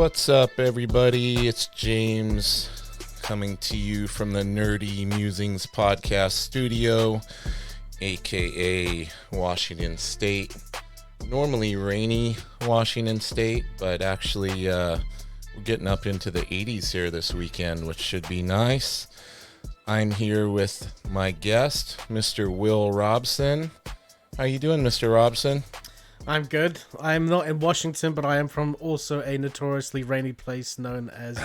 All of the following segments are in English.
What's up, everybody? It's James coming to you from the Nerdy Mewzings podcast studio, aka Washington State. Normally rainy Washington State, but actually we're getting up into the 80s here this weekend, which should be nice. I'm here with my guest, Mr. Will Robson. How you doing, Mr. Robson? I'm good. I'm not in Washington, but I am from also a notoriously rainy place known as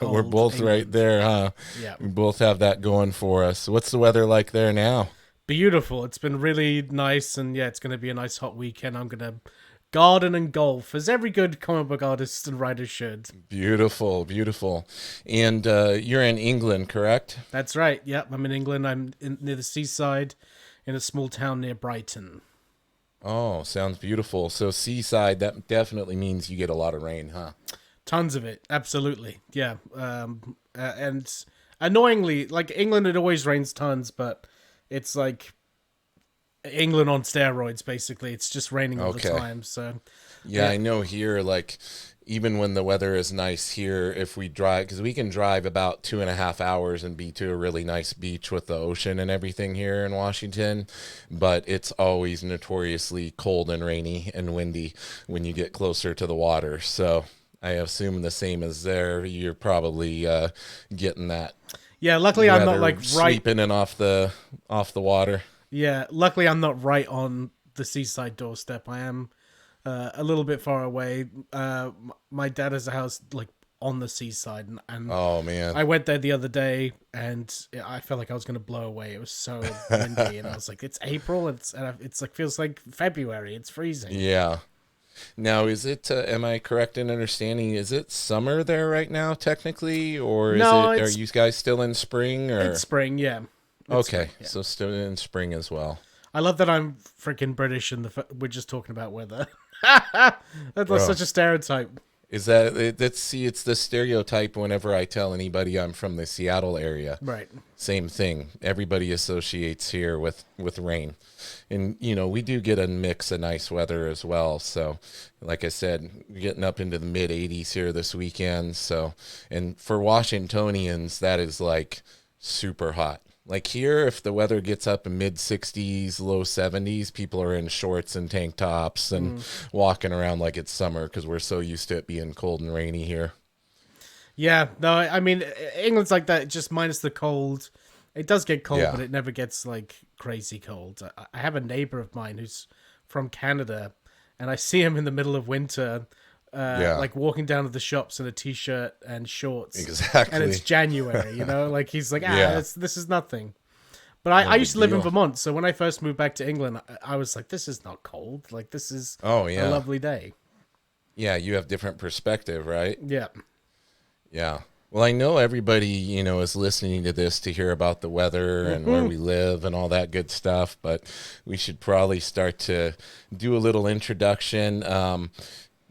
We're both England. right there, huh? Yeah. We both have that going for us. What's the weather like there now? Beautiful. It's been really nice, and yeah, it's going to be a nice hot weekend. I'm going to garden and golf, as every good comic book artist and writer should. Beautiful, beautiful. And you're in England, correct? That's right. Yep, I'm in England. Near the seaside in a small town near Brighton. Oh, sounds beautiful. So seaside, that definitely means you get a lot of rain, huh? Tons of it. Absolutely. Yeah. And annoyingly, like England, it always rains tons, but it's like England on steroids, basically. It's just raining all the time. So yeah, I know here, like, even when the weather is nice here, if we drive, because we can drive about 2.5 hours and be to a really nice beach with the ocean and everything here in Washington, but it's always notoriously cold and rainy and windy when you get closer to the water. So I assume the same as there. You're probably getting that. Yeah, luckily I'm not like sweeping in off the water. Yeah, luckily I'm not right on the seaside doorstep. I am a little bit far away. My dad has a house like on the seaside, and oh man, I went there the other day, and I felt like I was going to blow away. It was so windy, and I was like, "It's April. It's like feels like February. It's freezing." Yeah. Now, is it? Am I correct in understanding? Is it summer there right now, technically, or are you guys still in spring? Or it's spring, yeah. Okay, so still in spring as well. I love that I'm freaking British, and we're just talking about weather. That's such a stereotype. Is that it's the stereotype whenever I tell anybody I'm from the Seattle area. Right. Same thing. Everybody associates here with rain. And, you know, we do get a mix of nice weather as well. So, like I said, we're getting up into the mid-80s here this weekend. So, and for Washingtonians, that is like super hot. Like here, if the weather gets up in mid-60s, low 70s, people are in shorts and tank tops and walking around like it's summer because we're so used to it being cold and rainy here. Yeah, no, I mean, England's like that, just minus the cold. It does get cold, but it never gets like crazy cold. I have a neighbor of mine who's from Canada, and I see him in the middle of winter, like walking down to the shops in a t-shirt and shorts. Exactly. And it's January, you know, like he's like, this is nothing. But I used to live in Vermont, so when I first moved back to England, I was like, this is not cold. Like, this is a lovely day. Yeah, you have different perspective, right? Yeah. Yeah. Well, I know everybody, you know, is listening to this to hear about the weather and where we live and all that good stuff, but we should probably start to do a little introduction.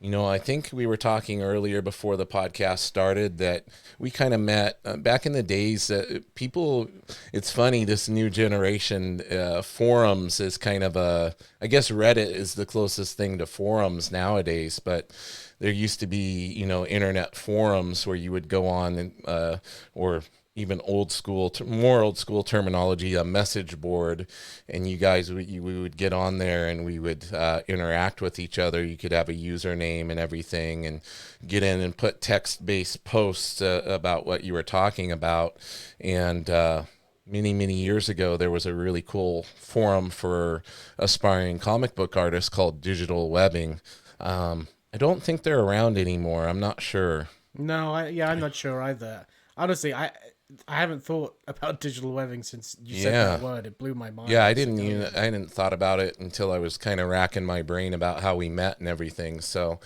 You know, I think we were talking earlier before the podcast started that we kind of met back in the days. People, it's funny, this new generation, forums is kind of I guess Reddit is the closest thing to forums nowadays, but there used to be, you know, internet forums where you would go on and, or even more old school terminology, a message board, and you guys, we would get on there and we would interact with each other. You could have a username and everything and get in and put text-based posts about what you were talking about. And many years ago, there was a really cool forum for aspiring comic book artists called Digital Webbing. I don't think they're around anymore. I'm not sure. No, I'm not sure either. Honestly, I haven't thought about digital webbing since you said that word. It blew my mind. Yeah, I didn't thought about it until I was kind of racking my brain about how we met and everything. So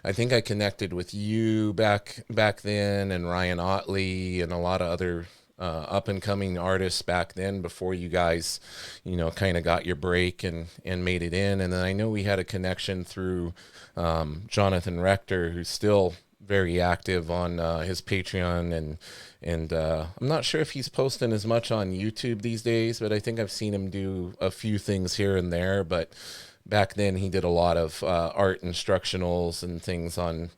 I think I connected with you back then, and Ryan Otley and a lot of other up and coming artists back then before you guys, you know, kind of got your break and made it in. And then I know we had a connection through Jonathan Rector, who's still very active on his Patreon, and I'm not sure if he's posting as much on YouTube these days, but I think I've seen him do a few things here and there. But back then he did a lot of art instructionals and things on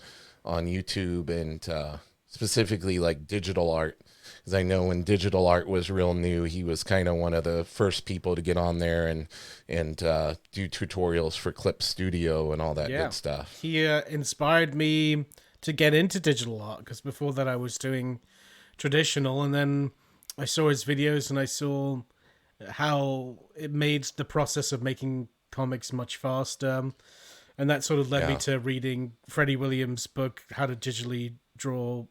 on YouTube and specifically like digital art. Because I know when digital art was real new, he was kind of one of the first people to get on there and do tutorials for Clip Studio and all that Yeah. good stuff. He inspired me to get into digital art because before that I was doing traditional, and then I saw his videos and I saw how it made the process of making comics much faster. And that sort of led me Yeah. to reading Freddie Williams' book, How to Digitally Draw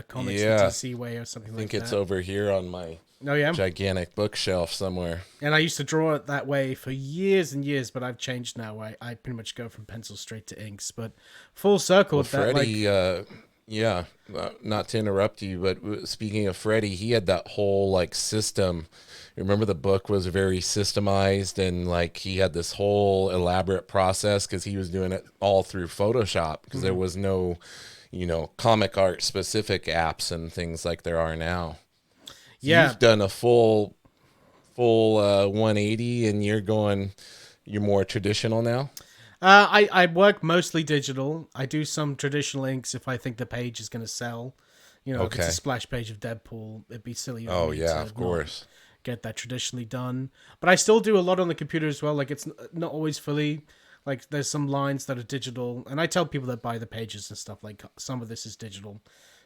Comics the Yeah. DC Way, or I something like think it's that. over here on my Oh, yeah. gigantic bookshelf somewhere. And I used to draw it that way for years and years, but I've changed now. I pretty much go from pencil straight to inks. But full circle, Well, that like, Freddie, yeah, not to interrupt you, but speaking of Freddie, he had that whole like system. Remember the book was very systemized and like he had this whole elaborate process because he was doing it all through Photoshop because there was no, comic art specific apps and things like there are now. So yeah. you've done a full 180 and you're more traditional now. I work mostly digital. I do some traditional inks if I think the page is going to sell. If it's a Okay. splash page of Deadpool, it'd be silly of Oh me yeah, to of not course. get that traditionally done. But I still do a lot on the computer as well. Like it's not always fully. Like there's some lines that are digital, and I tell people that buy the pages and stuff like some of this is digital,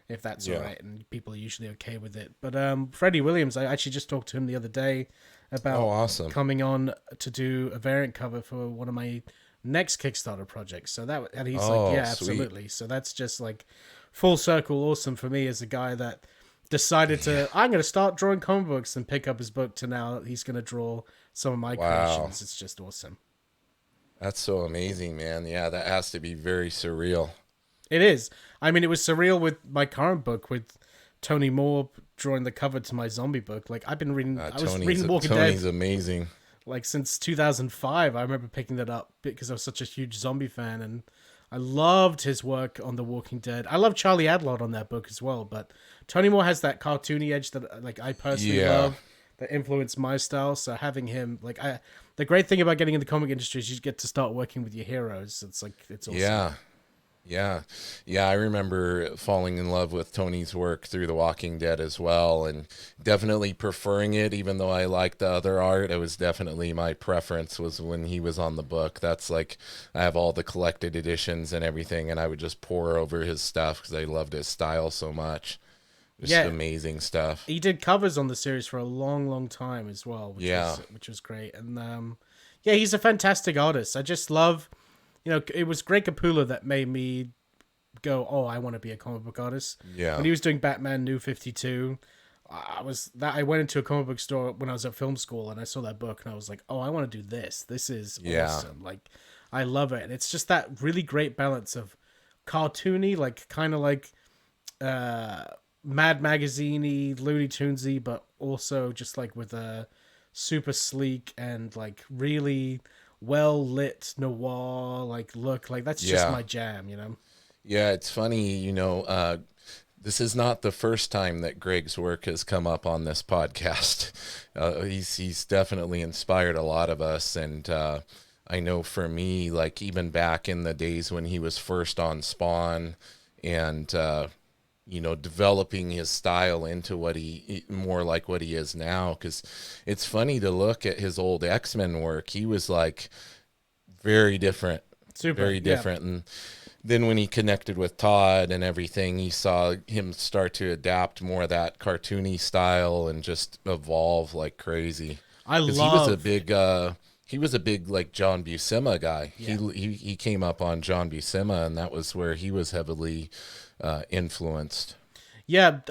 if that's all Yeah. right, and people are usually okay with it. But Freddie Williams, I actually just talked to him the other day Oh, about awesome. coming on to do a variant cover for one of my next Kickstarter projects. So that, and he's like, Oh, yeah, sweet. absolutely. So that's just like full circle awesome for me as a guy that decided to I'm going to start drawing comic books and pick up his book to now he's going to draw some of my Wow. creations. It's just awesome. That's so amazing, man. Yeah, that has to be very surreal. It is. I mean, it was surreal with my current book with Tony Moore drawing the cover to my zombie book. Like I've been reading, I was reading Walking Dead Tony's amazing. like since 2005. I remember picking that up because I was such a huge zombie fan, and I loved his work on The Walking Dead. I love Charlie Adlard on that book as well, but Tony Moore has that cartoony edge that like I personally Yeah. love that influenced my style. So having him, the great thing about getting in the comic industry is you get to start working with your heroes. It's like it's awesome. Yeah. Yeah. Yeah, I remember falling in love with Tony's work through The Walking Dead as well and definitely preferring it even though I liked the other art. It was definitely my preference was when he was on the book. That's like I have all the collected editions and everything and I would just pour over his stuff cuz I loved his style so much. Just Yeah, amazing stuff. he did covers on the series for a long, long time as well, Yeah. which was great. And yeah, he's a fantastic artist. I just love, it was Greg Capullo that made me go, oh, I want to be a comic book artist. Yeah. When he was doing Batman New 52, I went into a comic book store when I was at film school and I saw that book and I was like, oh, I want to do this. This is Yeah. awesome. Like, I love it. And it's just that really great balance of cartoony, like kind of like Mad Magazine-y, Looney Tunesy, but also just like with a super sleek and like really well lit noir like look. Like that's just Yeah. my jam. Yeah, it's funny, this is not the first time that Greg's work has come up on this podcast. He's definitely inspired a lot of us, and I know for me, like even back in the days when he was first on Spawn, and developing his style into what more like what he is now. Because it's funny to look at his old X-Men work. He was like very different, Super, very yeah. different, and then when he connected with Todd and everything, he saw him start to adapt more of that cartoony style and just evolve like crazy. I Because love. he was a big like John Buscema guy. Yeah. He came up on John Buscema, and that was where he was heavily influenced. Yeah,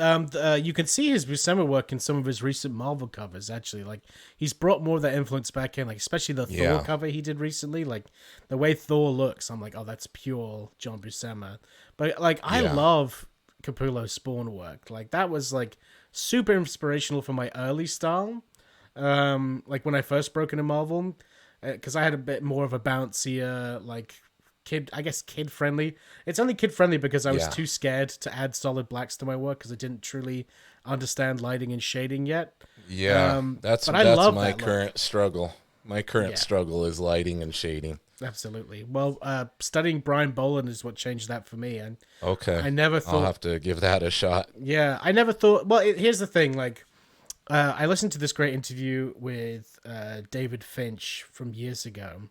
you can see his Buscema work in some of his recent Marvel covers. Actually, like he's brought more of that influence back in, like especially the Yeah. Thor cover he did recently. Like the way Thor looks, I'm like, oh, that's pure John Buscema. But like, I Yeah. love Capullo's Spawn work. Like that was like super inspirational for my early style. Like when I first broke into Marvel, because I had a bit more of a bouncier like kid friendly. It's only kid friendly because I was Yeah. too scared to add solid blacks to my work because I didn't truly understand lighting and shading yet. Yeah, But I that's love my that look. current struggle. My current Yeah. struggle is lighting and shading. Absolutely. Well, studying Brian Boland is what changed that for me. And Okay. I never I'll thought, have to give that a shot. yeah, I never thought, well, here's the thing. Like, I listened to this great interview with David Finch from years ago,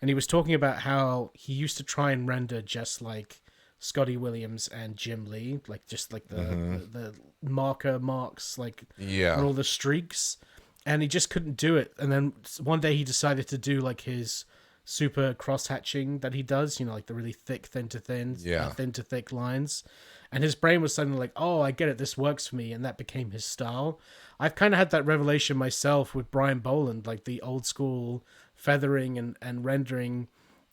and he was talking about how he used to try and render just like Scotty Williams and Jim Lee, like just like the marker marks, like on Yeah. all the streaks, and he just couldn't do it. And then one day he decided to do like his super cross hatching that he does, you know, like the really thick, Yeah. thin to thick lines. And his brain was suddenly like, oh, I get it, this works for me, and that became his style. I've kind of had that revelation myself with Brian Boland, like the old school feathering and rendering.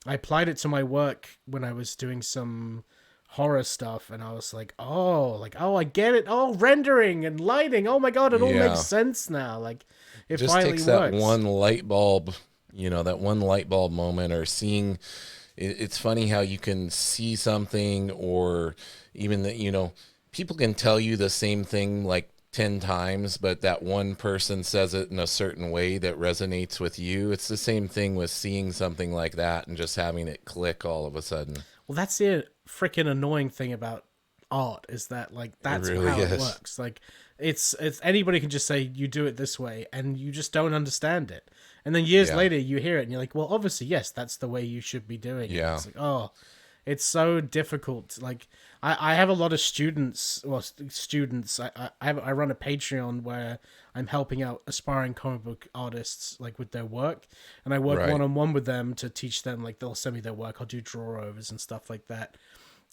I applied it to my work when I was doing some horror stuff, and I was like, oh, I get it. Oh, rendering and lighting. Oh my god, it all makes Yeah. sense now. Like, it Just finally takes that works. one light bulb, that one light bulb moment, or seeing. It's funny how you can see something, or even that, people can tell you the same thing like 10 times, but that one person says it in a certain way that resonates with you. It's the same thing with seeing something like that and just having it click all of a sudden. Well, that's the freaking annoying thing about art is that like It that's really how it is. works. Like it's anybody can just say you do it this way and you just don't understand it. And then years Yeah. later you hear it and you're like, well, obviously yes, that's the way you should be doing it. Yeah. It's like, oh, it's so difficult. Like I have a lot of students. Well, students. I run a Patreon where I'm helping out aspiring comic book artists like with their work, and I work Right. one on one with them to teach them. Like they'll send me their work. I'll do draw overs and stuff like that.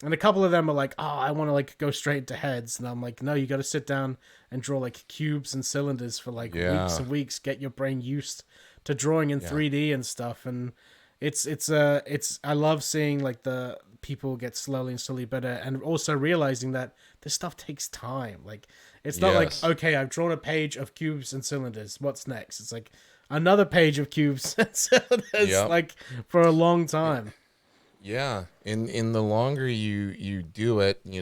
And a couple of them are like, "Oh, I want to like go straight into heads," and I'm like, "No, you got to sit down and draw like cubes and cylinders for like weeks Yeah. and weeks. Get your brain used to drawing in Yeah. 3D and stuff." And it's I love seeing like the people get slowly and slowly better, and also realizing that this stuff takes time. Like it's not like, Yes. okay, I've drawn a page of cubes and cylinders. What's next? It's like another page of cubes and cylinders, Yep. like for a long time. Yeah, in the longer you do it, I'm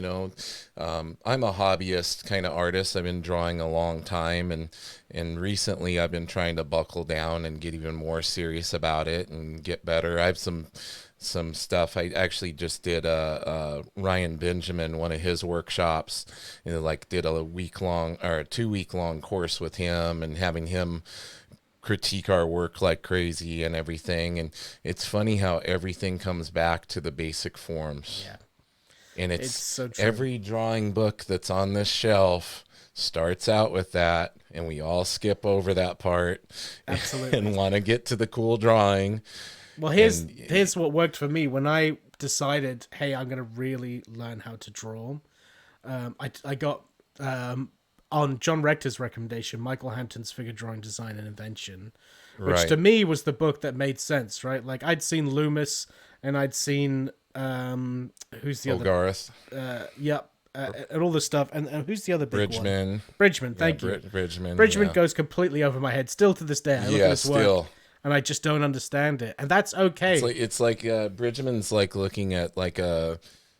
a hobbyist kind of artist. I've been drawing a long time, and recently I've been trying to buckle down and get even more serious about it and get better. I have some stuff. I actually just did Ryan Benjamin, one of his workshops, like did a week long or a 2 week long course with him, and having him critique our work like crazy and everything. And it's funny how everything comes back to the basic forms. Yeah, And it's it's so true. every drawing book that's on this shelf starts out with that, and we all skip over that part Absolutely. and want to get to the cool drawing. Well, And here's what worked for me when I decided, hey, I'm gonna really learn how to draw. I got on John Rector's recommendation, Michael Hampton's Figure Drawing Design and Invention, which right. to me was the book that made sense, right? Like I'd seen Loomis and I'd seen who's the other? Ogarth, Yep, and all this stuff. And who's the other big one? Bridgman. Bridgman. Yeah, Thank you. Bridgman. Bridgman Yeah. goes completely over my head. Still to this day, I look at Yeah, his work still. and I just don't understand it, and that's okay. It's like Bridgman's like looking at like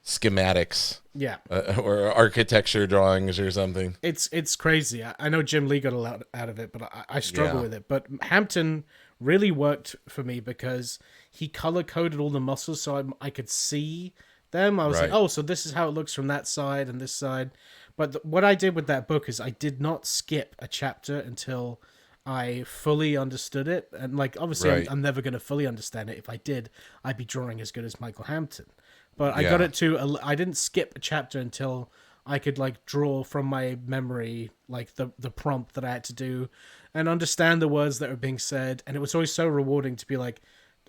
schematics Yeah, or architecture drawings or something. it's crazy. I know Jim Lee got a lot out of it, but I struggle Yeah. with it. But Hampton really worked for me because he color coded all the muscles so I could see them. I was like, Right. oh, so this is how it looks from that side and this side. But what I did with that book is I did not skip a chapter until I fully understood it. And like, obviously, Right. I'm never going to fully understand it. If I did, I'd be drawing as good as Michael Hampton. But I Yeah. got it to. I didn't skip a chapter until I could like draw from my memory like the prompt that I had to do, and understand the words that were being said. And it was always so rewarding to be like,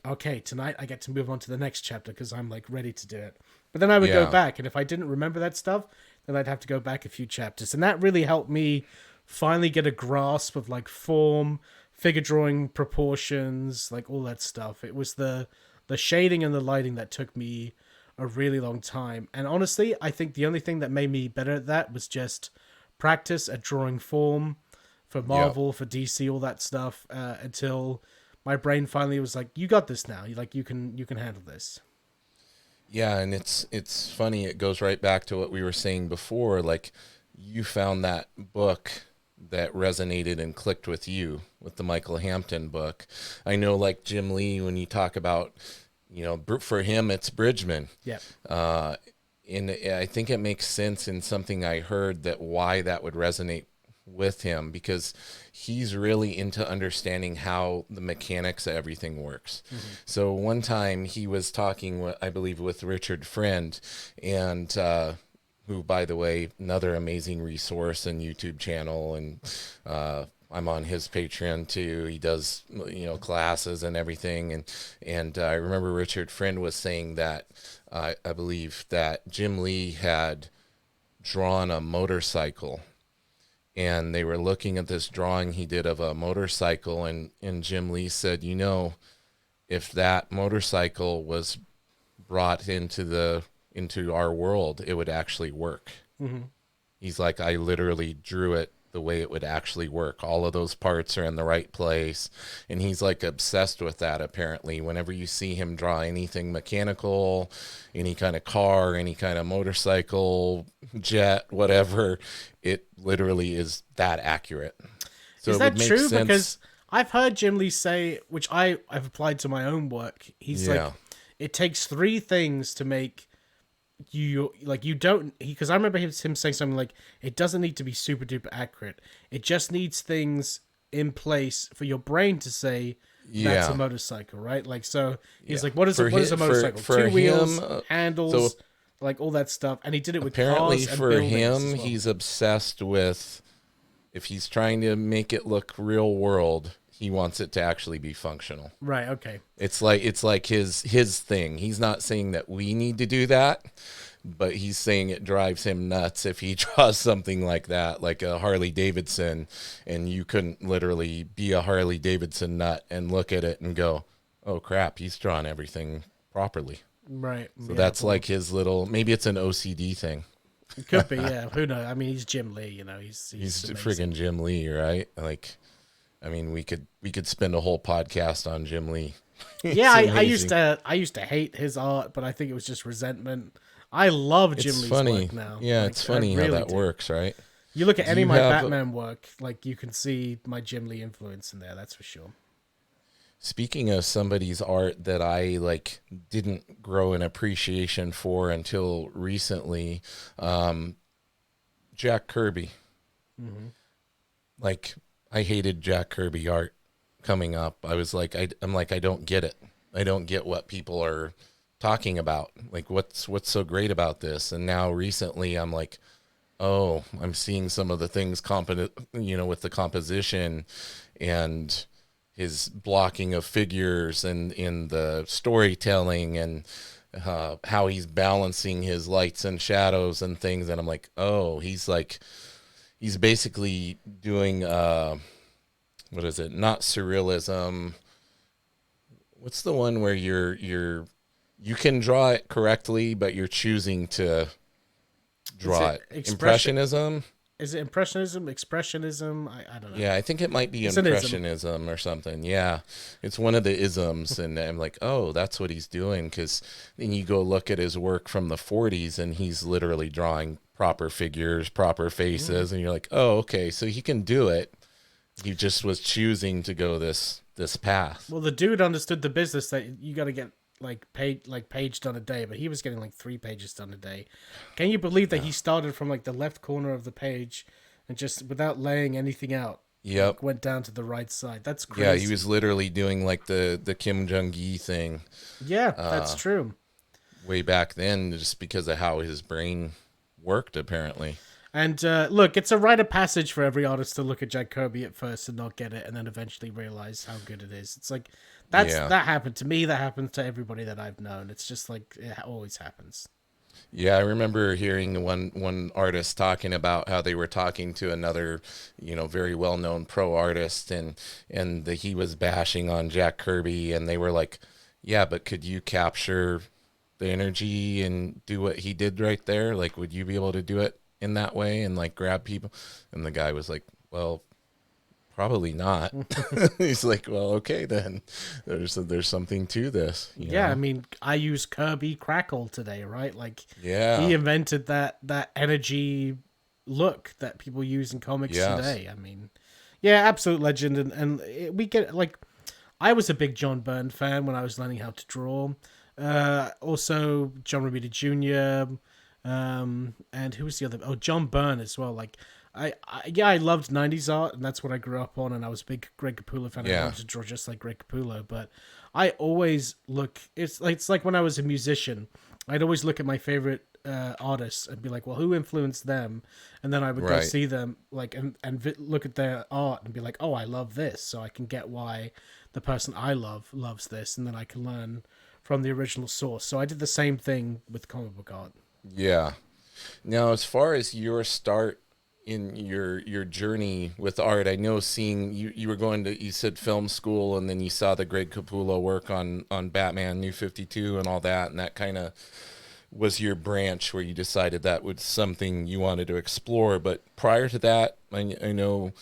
okay, tonight I get to move on to the next chapter because I'm like ready to do it. But then I would go Yeah. back, and if I didn't remember that stuff, then I'd have to go back a few chapters, and that really helped me finally get a grasp of like form, figure drawing, proportions, like all that stuff. It was the shading and the lighting that took me a really long time. And honestly, I think the only thing that made me better at that was just practice at drawing form for Marvel, for DC, all that stuff, until my brain finally was like, "You got this now. You can handle this." Yeah, and it's funny. It goes right back to what we were saying before. Like, you found that book that resonated and clicked with you with the Michael Hampton book? I know, like Jim Lee, when you talk about, for him, it's Bridgman. Yeah. And I think it makes sense in something I heard that why that would resonate with him, because he's really into understanding how the mechanics of everything works. Mm-hmm. So one time he was talking, I believe, with Richard Friend, and who, by the way, another amazing resource and YouTube channel, and I'm on his Patreon too. He does, classes and everything, and I remember Richard Friend was saying that I believe that Jim Lee had drawn a motorcycle, and they were looking at this drawing he did of a motorcycle, and Jim Lee said, if that motorcycle was brought into our world, it would actually work. Mm-hmm. He's like, I literally drew it the way it would actually work. All of those parts are in the right place. And he's like obsessed with that, apparently. Whenever you see him draw anything mechanical, any kind of car, any kind of motorcycle, jet, whatever, it literally is that accurate. So is that true? Because I've heard Jim Lee say, which I've applied to my own work, he's like, it takes three things to make because I remember him saying something like, it doesn't need to be super duper accurate. It just needs things in place for your brain to say that's a motorcycle, right? Like, so he's like, what is a motorcycle? Two wheels, handles, like all that stuff. And he did it with apparently cars and for him, well. He's obsessed with, if he's trying to make it look real world, he wants it to actually be functional. Right. Okay. It's like his thing. He's not saying that we need to do that, but he's saying it drives him nuts if he draws something like that, like a Harley Davidson, and you couldn't literally be a Harley Davidson nut and look at it and go, oh crap, he's drawn everything properly. Right. So that's like his little, maybe it's an OCD thing. It could be, yeah. Who knows? I mean, he's Jim Lee, he's friggin' Jim Lee, right? Like, I mean, we could spend a whole podcast on Jim Lee. Yeah, I used to hate his art, but I think it was just resentment. I love Jim Lee's work now. Yeah, it's funny how that works, right? You look at any of my Batman work, like you can see my Jim Lee influence in there. That's for sure. Speaking of somebody's art that I didn't grow an appreciation for until recently, Jack Kirby. Mm-hmm. Like, I hated Jack Kirby art coming up. I was like, I'm like, I don't get it. I don't get what people are talking about. Like, what's so great about this? And now recently I'm like, oh, I'm seeing some of the things with the composition and his blocking of figures and in the storytelling and how he's balancing his lights and shadows and things. And I'm like, oh, he's basically doing, what is it? Not surrealism. What's the one where you can draw it correctly, but you're choosing to draw it? Impressionism? Is it impressionism? Expressionism? I don't know. Yeah, I think it might be impressionism or something. Yeah, it's one of the isms, and I'm like, oh, that's what he's doing. Because then you go look at his work from the 40s, and he's literally drawing proper figures, proper faces, and you're like, oh, okay, so he can do it. He just was choosing to go this path. Well, the dude understood the business that you got to get page done a day, but he was getting 3 pages done a day. Can you believe that he started from the left corner of the page and just without laying anything out? Yep. Went down to the right side. That's crazy. Yeah, he was literally doing the Kim Jong-gi thing. Yeah, that's true. Way back then, just because of how his brain worked, apparently. And look, it's a rite of passage for every artist to look at Jack Kirby at first and not get it, and then eventually realize how good it is. It's like that happened to me. That happens to everybody that I've known. It's just like it always happens. Yeah, I remember hearing one artist talking about how they were talking to another, very well-known pro artist, and he was bashing on Jack Kirby, and they were like, "Yeah, but could you capture the energy and do what he did right there? Like, would you be able to do it in that way and grab people?" And the guy was like, "Well, probably not." He's like, "Well, okay, then there's something to this." You know? I mean, I use Kirby Crackle today, right? Yeah, he invented that energy, look that people use in comics Yes. today. I mean, yeah, absolute legend, we get like, I was a big John Byrne fan when I was learning how to draw. Also John Romita Jr. And who was the other? Oh, John Byrne as well. Like, I loved '90s art, and that's what I grew up on. And I was a big Greg Capullo fan. I Yeah. wanted to draw just like Greg Capullo, but I always look. It's like when I was a musician, I'd always look at my favorite artists and be like, well, who influenced them? And then I would go Right. see them, like, look at their art and be like, oh, I love this, so I can get why the person I love loves this, and then I can learn from the original source. So I did the same thing with comic book art. Yeah. Now, as far as your start in your journey with art, I know seeing you were going to, you said film school, and then you saw the Greg Capullo work on Batman New 52 and all that, and that kind of was your branch where you decided that was something you wanted to explore. But prior to that, I know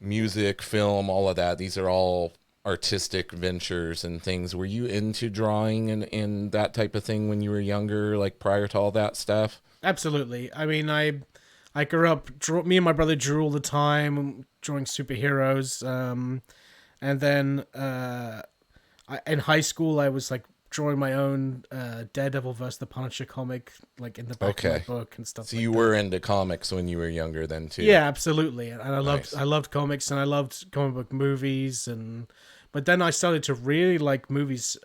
music, film, all of that, these are all artistic ventures and things. Were you into drawing and that type of thing when you were younger, like prior to all that stuff? Absolutely. I mean, I grew up. Me and my brother drew all the time, drawing superheroes. And then in high school, I was like drawing my own Daredevil versus the Punisher comic, like in the back of my Okay. book and stuff So like you that. were into comics when you were younger then too? Yeah, absolutely. And Nice. I loved comics, and I loved comic book movies, but then I started to really like movies,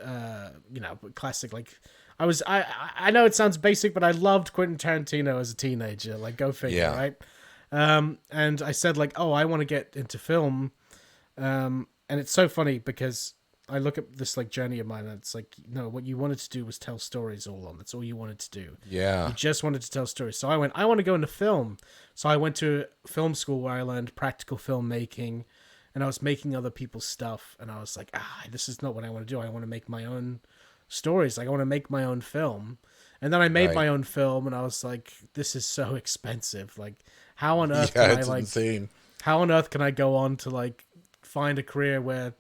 classic, like I know it sounds basic, but I loved Quentin Tarantino as a teenager, like, go figure, Yeah. right? And I said, like, oh, I want to get into film. And it's so funny because I look at this like journey of mine, and it's like, no, what you wanted to do was tell stories all along. That's all you wanted to do. Yeah. You just wanted to tell stories. So I went, I want to go into film. So I went to film school where I learned practical filmmaking, and I was making other people's stuff. And I was like, this is not what I want to do. I want to make my own stories. Like, I want to make my own film. And then I made Right. my own film, and I was like, this is so expensive. Like, how on earth Yeah, can I it's insane. how on earth can I go on to like find a career where,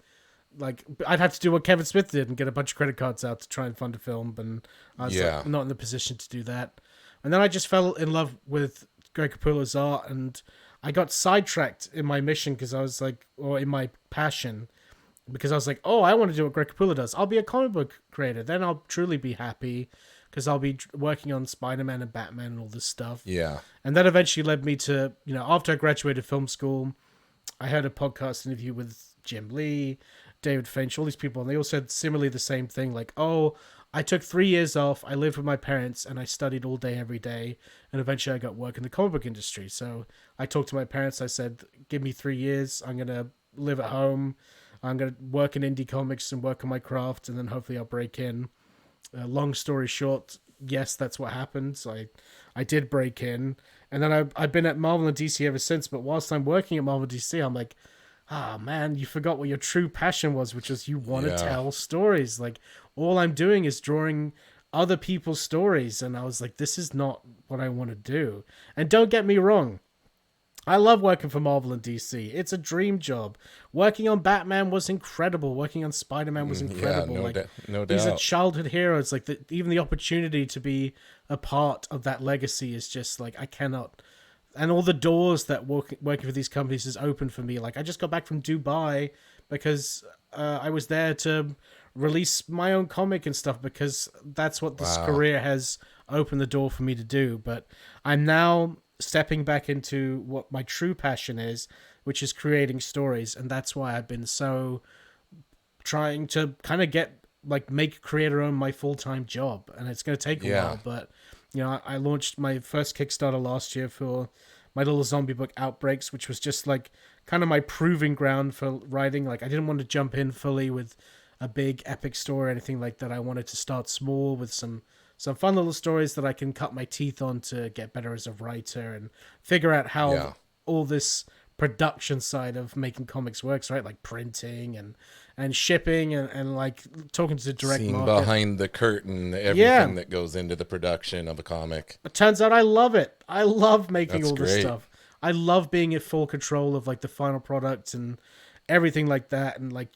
like, I'd have to do what Kevin Smith did and get a bunch of credit cards out to try and fund a film, and I was Yeah. like, not in the position to do that. And then I just fell in love with Greg Capullo's art, and I got sidetracked in my mission because I was like, or in my passion, because I was like, oh, I want to do what Greg Capullo does. I'll be a comic book creator. Then I'll truly be happy because I'll be working on Spider-Man and Batman and all this stuff. Yeah. And that eventually led me to, after I graduated film school, I had a podcast interview with Jim Lee, David Finch, all these people, and they all said similarly the same thing. Like, oh, I took 3 years off, I lived with my parents, and I studied all day, every day, and eventually I got work in the comic book industry. So I talked to my parents, I said, give me 3 years, I'm going to live at home, I'm going to work in indie comics and work on my craft, and then hopefully I'll break in. Long story short, yes, that's what happened. So I did break in, and then I've been at Marvel and DC ever since. But whilst I'm working at Marvel and DC, I'm like, man, you forgot what your true passion was, which is you want to Yeah. tell stories. Like, all I'm doing is drawing other people's stories, and I was like, this is not what I want to do. And don't get me wrong, I love working for Marvel and DC. It's a dream job. Working on Batman was incredible. Working on Spider-Man was Yeah, incredible. no These are doubt. childhood heroes. Like, even the opportunity to be a part of that legacy is just like, I cannot. And all the doors that working for these companies is open for me. Like, I just got back from Dubai because I was there to release my own comic and stuff, because that's what this Wow. career has opened the door for me to do. But I'm now stepping back into what my true passion is, which is creating stories. And that's why I've been so trying to kind of make creator own my full-time job. And it's going to take a Yeah. while, but I launched my first Kickstarter last year for my little zombie book Outbreaks, which was just like kind of my proving ground for writing. Like, I didn't want to jump in fully with a big epic story or anything like that. I wanted to start small with some fun little stories that I can cut my teeth on to get better as a writer and figure out how Yeah. all this production side of making comics works, right? Like printing and shipping and like talking to the direct Seeing market. behind the curtain, everything Yeah. that goes into the production of a comic. It turns out I love it. I love making That's all this great. stuff. I love being in full control of like the final product and everything like that. And like,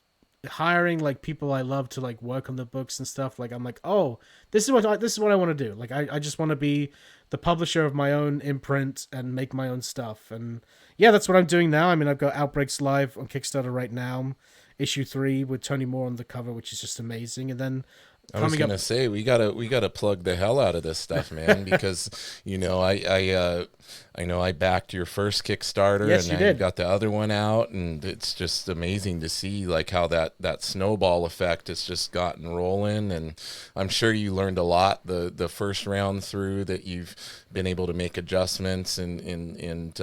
hiring like people I love to like work on the books and stuff. Like I'm like, oh, this is what I want to do. Like I just want to be the publisher of my own imprint and make my own stuff. And yeah, that's what I'm doing now. I mean, I've got Outbreaks live on Kickstarter right now, issue 3 with Tony Moore on the cover, which is just amazing. And then I was coming up, gonna say we gotta plug the hell out of this stuff, man, because I know I backed your first Kickstarter, yes, and you I did. got the other one out, and it's just amazing to see like how that snowball effect has just gotten rolling. And I'm sure you learned a lot the first round through, that you've been able to make adjustments and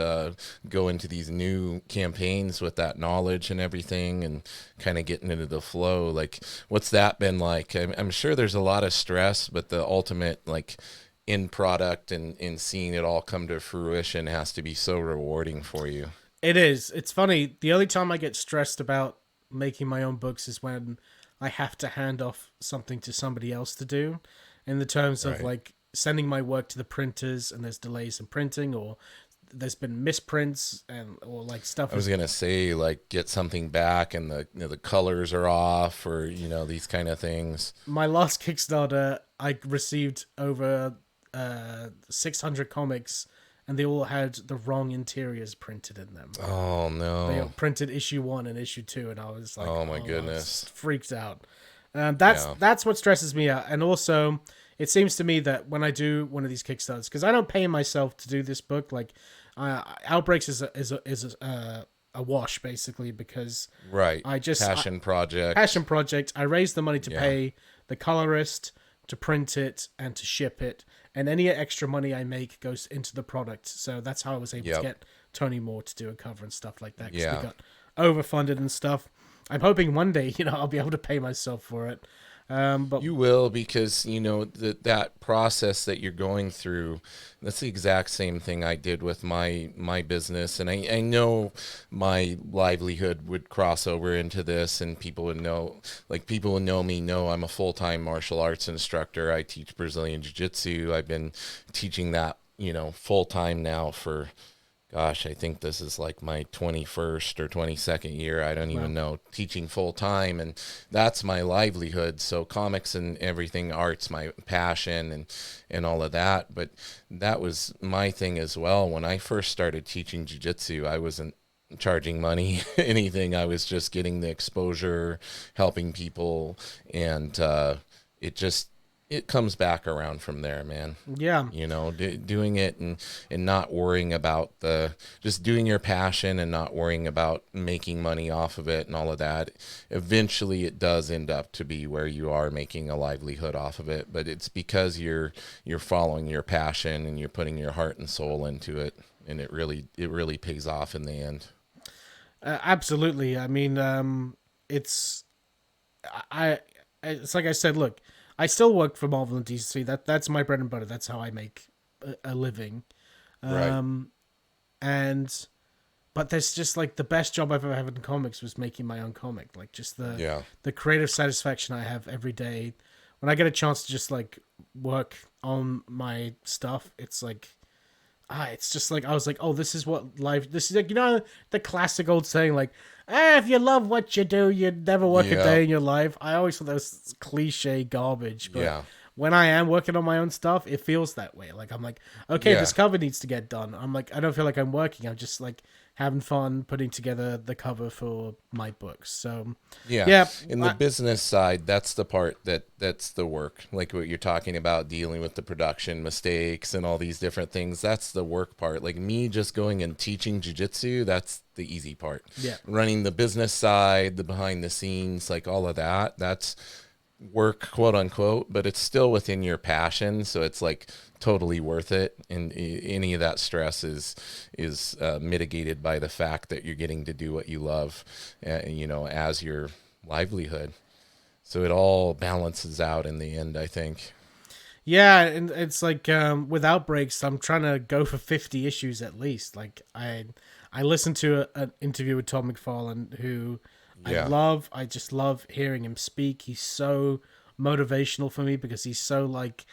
go into these new campaigns with that knowledge and everything, and kind of getting into the flow. Like, what's that been like? I'm sure there's a lot of stress, but the ultimate like in product and seeing it all come to fruition has to be so rewarding for you. It is. It's funny. The only time I get stressed about making my own books is when I have to hand off something to somebody else to do, in the terms of Right. like sending my work to the printers and there's delays in printing, or there's been misprints and or like stuff I was is gonna say, like, get something back and the colors are off, or these kind of things. my last Kickstarter, I received over 600 comics, and they all had the wrong interiors printed in them. Oh They no. printed issue 1 and issue 2, and I was like, Oh my I was goodness. freaked out. That's Yeah. that's what stresses me out, and also it seems to me that when I do one of these Kickstarters, because I don't pay myself to do this book, like Outbreaks is a wash basically, because Right. I just Passion project. passion project. I raised the money to Yeah. pay the colorist to print it and to ship it, and any extra money I make goes into the product. So that's how I was able to Yep. get Tony Moore to do a cover and stuff like that, because we Yeah. got overfunded and stuff. I'm hoping one day, I'll be able to pay myself for it. But You will, because that process that you're going through, that's the exact same thing I did with my business. And I know my livelihood would cross over into this, and people would know, like, people who know me know I'm a full-time martial arts instructor. I teach Brazilian Jiu-Jitsu. I've been teaching that full-time now for, gosh, I think this is like my 21st or 22nd year. I don't even know, teaching full time. And that's my livelihood. So comics and everything, art's my passion, and all of that. But that was my thing as well. When I first started teaching jiu-jitsu, I wasn't charging money, anything. I was just getting the exposure, helping people. And it comes back around from there, man. yeah, Doing it and not worrying about just doing your passion and not worrying about making money off of it and all of that. Eventually it does end up to be where you are making a livelihood off of it, but it's because you're following your passion and you're putting your heart and soul into it, and it really pays off in the end. absolutely. I mean, it's I. It's like I said. Look, I still work for Marvel and DC. That's my bread and butter. That's how I make a living. Right. And but there's just like the best job I've ever had in comics was making my own comic. Like just Yeah. the creative satisfaction I have every day when I get a chance to just like work on my stuff. It's like it's just like I was like, oh, this is what life. This is like the classic old saying like, if you love what you do, you'd never work a Yeah. day in your life. I always thought that was cliche garbage, but Yeah. when I am working on my own stuff, it feels that way. Like I'm like, okay, Yeah. this cover needs to get done. I'm like, I don't feel like I'm working. I'm just like having fun putting together the cover for my books. So Yeah. yeah, In the business side, that's the part that's the work. Like what you're talking about, dealing with the production mistakes and all these different things. That's the work part. Like me just going and teaching jiu-jitsu, that's the easy part. Yeah. Running the business side, the behind the scenes, like all of that, that's work, quote unquote, but it's still within your passion, so it's like totally worth it. And any of that stress is mitigated by the fact that you're getting to do what you love, as your livelihood. So it all balances out in the end, I think. yeah, and it's like with Outbreaks, I'm trying to go for 50 issues at least. Like I listened to an interview with Todd McFarlane, who Yeah. I just love hearing him speak. He's so motivational for me because he's so like,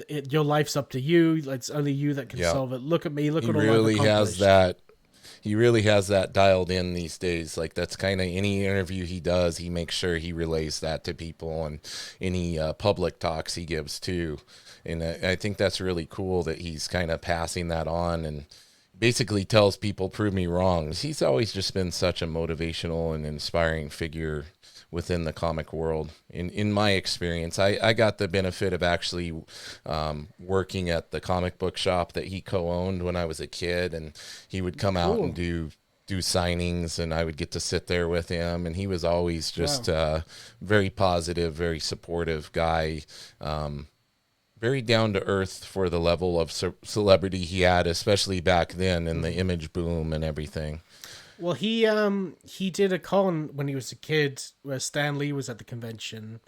your life's up to you. It's only you that can Yeah. solve it. Look at me. Look He what all I've really has accomplished. that. he really has that dialed in these days. Like that's kind of any interview he does, he makes sure he relays that to people, and any public talks he gives too. And I think that's really cool that he's kind of passing that on and basically tells people, prove me wrong. He's always just been such a motivational and inspiring figure within the comic world. In my experience, I got the benefit of actually working at the comic book shop that he co-owned when I was a kid, and he would come out and do signings, and I would get to sit there with him, and he was always just very positive, very supportive guy. Very down to earth for the level of celebrity he had, especially back then in the image boom and everything. Well, he did a con when he was a kid where Stan Lee was at the convention,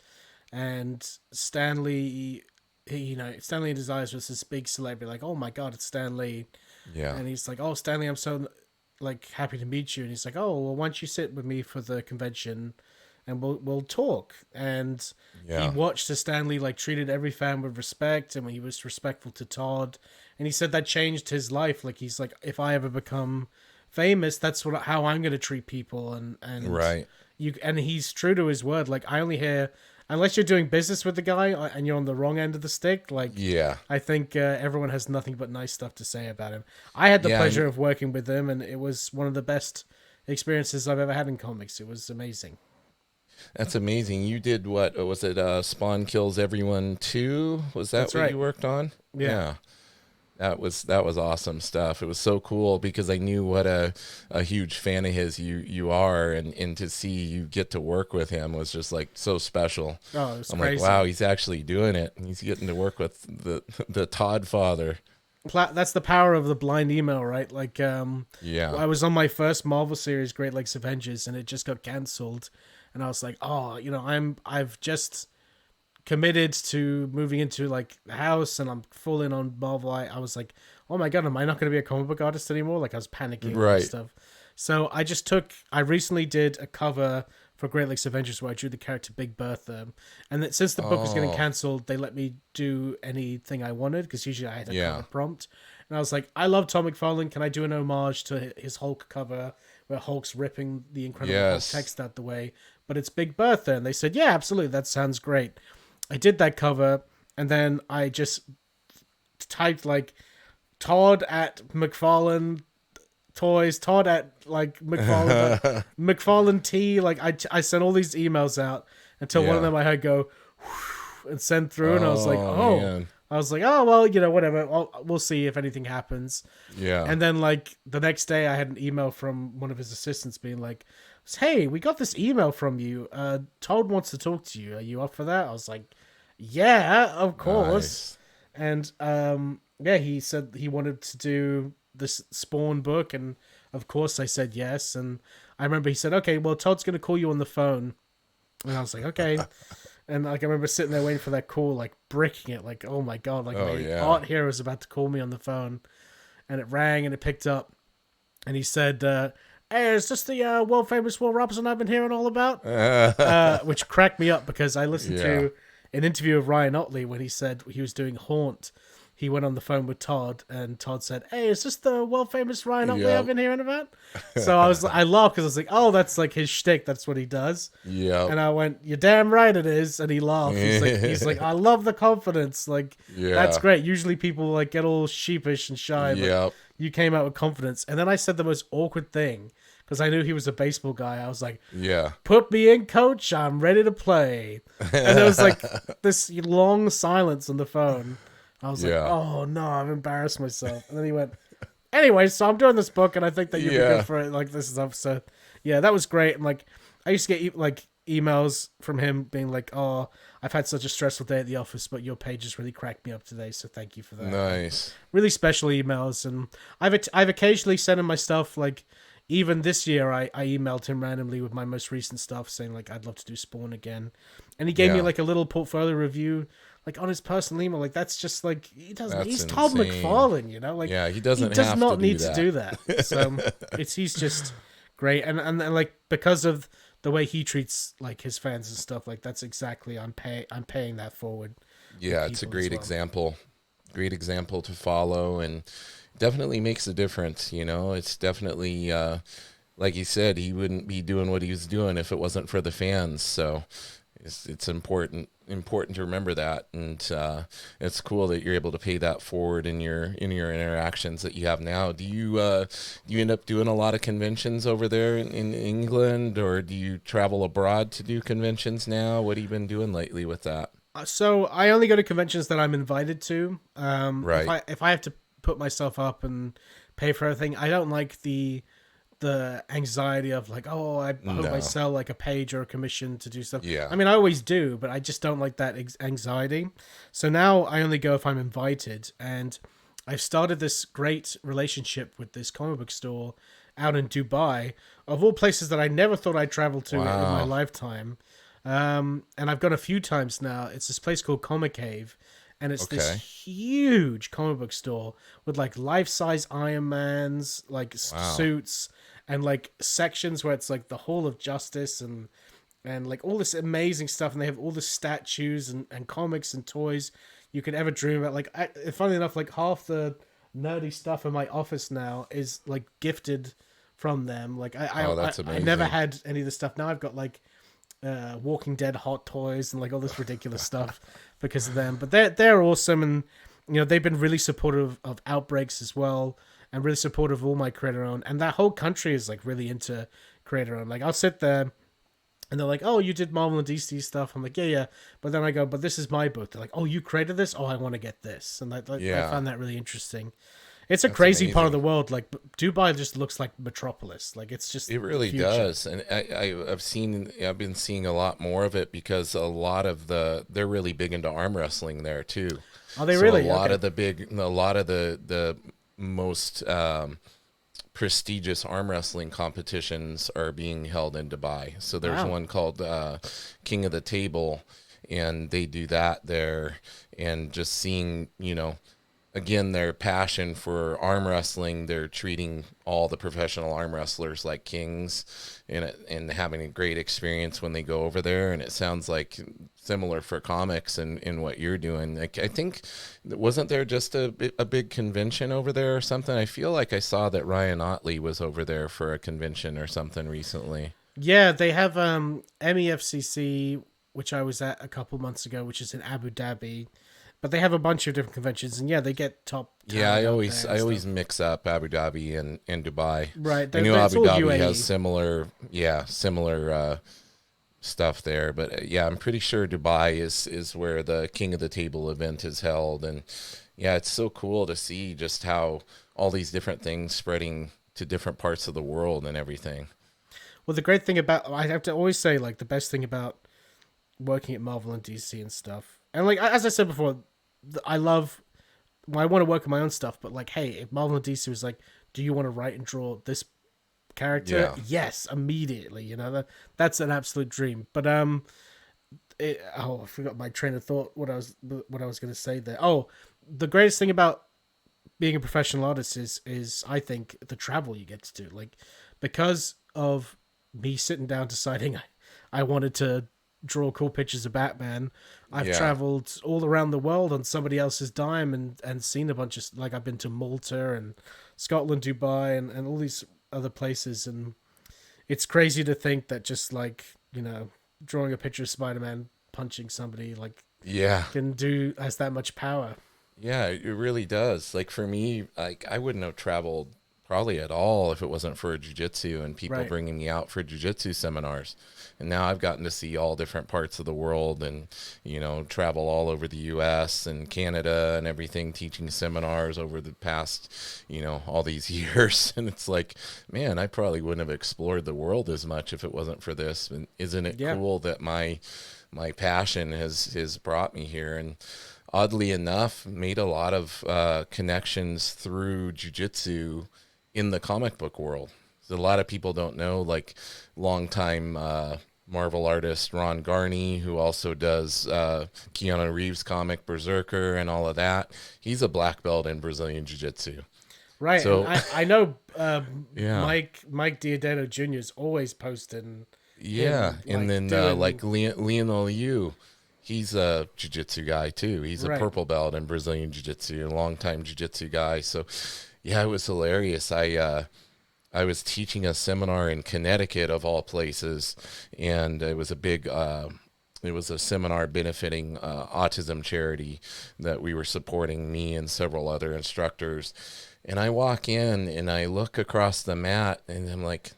and Stanley in his eyes was this big celebrity, like, oh my god, it's Stan Lee. Yeah. And he's like, oh, Stanley, I'm so like happy to meet you. And he's like, oh, well, why don't you sit with me for the convention, and we'll talk. And he watched as Stanley like treated every fan with respect, and when he was respectful to Todd, and he said that changed his life. Like he's like, if I ever become famous, that's how I'm going to treat people, and right. And he's true to his word. Like I only hear, unless you're doing business with the guy and you're on the wrong end of the stick, like I think everyone has nothing but nice stuff to say about him. I had the pleasure of working with him, and it was one of the best experiences I've ever had in comics. It was amazing. That's amazing. You did what? Was it Spawn Kills Everyone 2? Was that That's what right. you worked on? Yeah. That was awesome stuff. It was so cool because I knew what a huge fan of his you are, and to see you get to work with him was just like so special. Oh, it was I'm crazy. like, wow, he's actually doing it. He's getting to work with the Todd father. That's the power of the blind email, right? Like, I was on my first Marvel series, Great Lakes Avengers, and it just got canceled, and I was like, oh, I've just committed to moving into like the house, and I'm full in on Marvel. I was like, oh my god, am I not going to be a comic book artist anymore? Like I was panicking and stuff. So I recently did a cover for Great Lakes Avengers where I drew the character Big Bertha, and that since the book was getting cancelled, they let me do anything I wanted, because usually I had a cover prompt. And I was like, I love Todd McFarlane. Can I do an homage to his Hulk cover where Hulk's ripping the Incredible Hulk text out the way, but it's Big Bertha? And they said, yeah, absolutely, that sounds great. I did that cover, and then I just typed like Todd at McFarlane Toys, Todd at like McFarlane, McFarlane T. Like I sent all these emails out until one of them I heard go and send through, and I was like, man. I was like, oh well, whatever. We'll see if anything happens. Yeah. And then like the next day, I had an email from one of his assistants being like, hey, we got this email from you. Todd wants to talk to you. Are you up for that? I was like, yeah, of course. Nice. And he said he wanted to do this Spawn book, and of course I said yes. And I remember he said, okay, well, Todd's going to call you on the phone. And I was like, okay. And like I remember sitting there waiting for that call, like bricking it, like, oh my god, like my art hero is about to call me on the phone. And it rang and it picked up, and he said, hey, is this the world famous Will Robson I've been hearing all about? Which cracked me up, because I listened to an interview of Ryan Otley when he said he was doing Haunt. He went on the phone with Todd, and Todd said, hey, is this the world famous Ryan Otley I've been hearing about? So I laughed, because I was like, oh, that's like his shtick. That's what he does. Yeah. And I went, you're damn right it is. And he laughed. He's like, I love the confidence. Like, that's great. Usually people like get all sheepish and shy, but you came out with confidence. And then I said the most awkward thing, because I knew he was a baseball guy. I was like, put me in, coach. I'm ready to play. And there was like this long silence on the phone. I was like, oh no, I've embarrassed myself. And then he went, anyway, so I'm doing this book, and I think that you'd be good for it. Like, this is up. So yeah, that was great. And like, I used to get like emails from him being like, oh, I've had such a stressful day at the office, but your pages really cracked me up today, so thank you for that. Nice. Really special emails. And I've occasionally sent him my stuff. Like, even this year, I emailed him randomly with my most recent stuff, saying like, I'd love to do Spawn again. And he gave me like a little portfolio review, like on his personal email. Like, that's just like, he's Todd McFarlane, like, he does not need to do that. So he's just great. And like, because of the way he treats like his fans and stuff, like, that's exactly, I'm paying that forward. Yeah, it's a great example to follow. And definitely makes a difference. It's definitely like you said, he wouldn't be doing what he was doing if it wasn't for the fans. So it's important to remember that, and it's cool that you're able to pay that forward in your interactions that you have now. Do you end up doing a lot of conventions over there in England, or do you travel abroad to do conventions now? What have you been doing lately with that? So I only go to conventions that I'm invited to. If Right. I have to put myself up and pay for everything, I don't like the anxiety of like, oh, I hope I No. sell like a page or a commission to do stuff. Yeah. I mean, I always do, but I just don't like that anxiety. So now I only go if I'm invited, and I've started this great relationship with this comic book store out in Dubai, of all places that I never thought I'd travel to in my Wow. lifetime. And I've gone a few times now. It's this place called Comic Cave, and it's this Okay. huge comic book store with like life-size Iron Mans, like Wow. suits, and like sections where it's like the Hall of Justice and like all this amazing stuff, and they have all the statues and comics and toys you could ever dream about. Like, funny enough, like half the nerdy stuff in my office now is like gifted from them. Like Oh, I that's never amazing. had any of the stuff. Now I've got like Walking Dead hot toys and like all this ridiculous stuff because of them. But they're awesome, and they've been really supportive of Outbreaks as well, and really supportive of all my creator owned. And that whole country is like really into creator owned. Like I'll sit there. And they're like, "Oh, you did Marvel and DC stuff." I'm like, "Yeah, yeah." But then I go, "But this is my book." They're like, "Oh, you created this? Oh, I want to get this." And I Yeah, found that really interesting. It's a that's crazy part of amazing. the world. Like Dubai just looks like Metropolis. Like it's just It the really future. does, and I've been seeing a lot more of it because a lot of they're really big into arm wrestling there too. Are they So a really? lot Okay. of a lot of the most prestigious arm wrestling competitions are being held in Dubai. So there's Wow. one called King of the Table, and they do that there. And just seeing, again, their passion for arm wrestling, they're treating all the professional arm wrestlers like kings, and having a great experience when they go over there. And it sounds like similar for comics and in what you're doing. Like, I think, wasn't there just a big convention over there or something? I feel like I saw that Ryan Otley was over there for a convention or something recently. Yeah, they have MEFCC, which I was at a couple months ago, which is in Abu Dhabi. But they have a bunch of different conventions, and yeah, they get top Yeah, talent I out always there I and always stuff. mix up Abu Dhabi and Dubai. Right, I knew it's Abu all Dhabi has UAE. similar stuff there, but yeah, I'm pretty sure Dubai is where the King of the Table event is held, and yeah, it's so cool to see just how all these different things spreading to different parts of the world and everything. Well, the great thing about I have to always say like the best thing about working at Marvel and DC and stuff, and like as I said before, I love. Well, I want to work on my own stuff, but like, hey, if Marvel and DC was like, "Do you want to write and draw this character?" Yeah. Yes, immediately. That's an absolute dream. But I forgot my train of thought. What I was going to say there. Oh, the greatest thing about being a professional artist is I think the travel you get to do. Like because of me sitting down deciding I wanted to draw cool pictures of Batman. I've Yeah. traveled all around the world on somebody else's dime and seen a bunch of like I've been to Malta and Scotland, Dubai, and all these other places, and it's crazy to think that just like drawing a picture of Spider-Man punching somebody like Yeah. can do has that much power. Yeah, it really does. Like for me, like I wouldn't have traveled probably at all if it wasn't for jujitsu and people Right. bringing me out for jujitsu seminars. And now I've gotten to see all different parts of the world and, travel all over the US and Canada and everything, teaching seminars over the past, all these years. And it's like, man, I probably wouldn't have explored the world as much if it wasn't for this. And isn't it Yeah. cool that my passion has brought me here? And oddly enough, made a lot of connections through jujitsu in the comic book world. So a lot of people don't know, like longtime Marvel artist Ron Garney, who also does Keanu Reeves comic Berserker and all of that. He's a black belt in Brazilian Jiu-Jitsu. Right, and So I know yeah, Mike Diodato Jr. is always posting yeah, him and like then doing like Lionel Yu, he's a jiu-jitsu guy too. He's a right. purple belt in Brazilian jiu-jitsu, a longtime jiu-jitsu guy. So Yeah, it was hilarious. I was teaching a seminar in Connecticut of all places, and it was a seminar benefiting autism charity that we were supporting, me and several other instructors. And I walk in and I look across the mat and I'm like,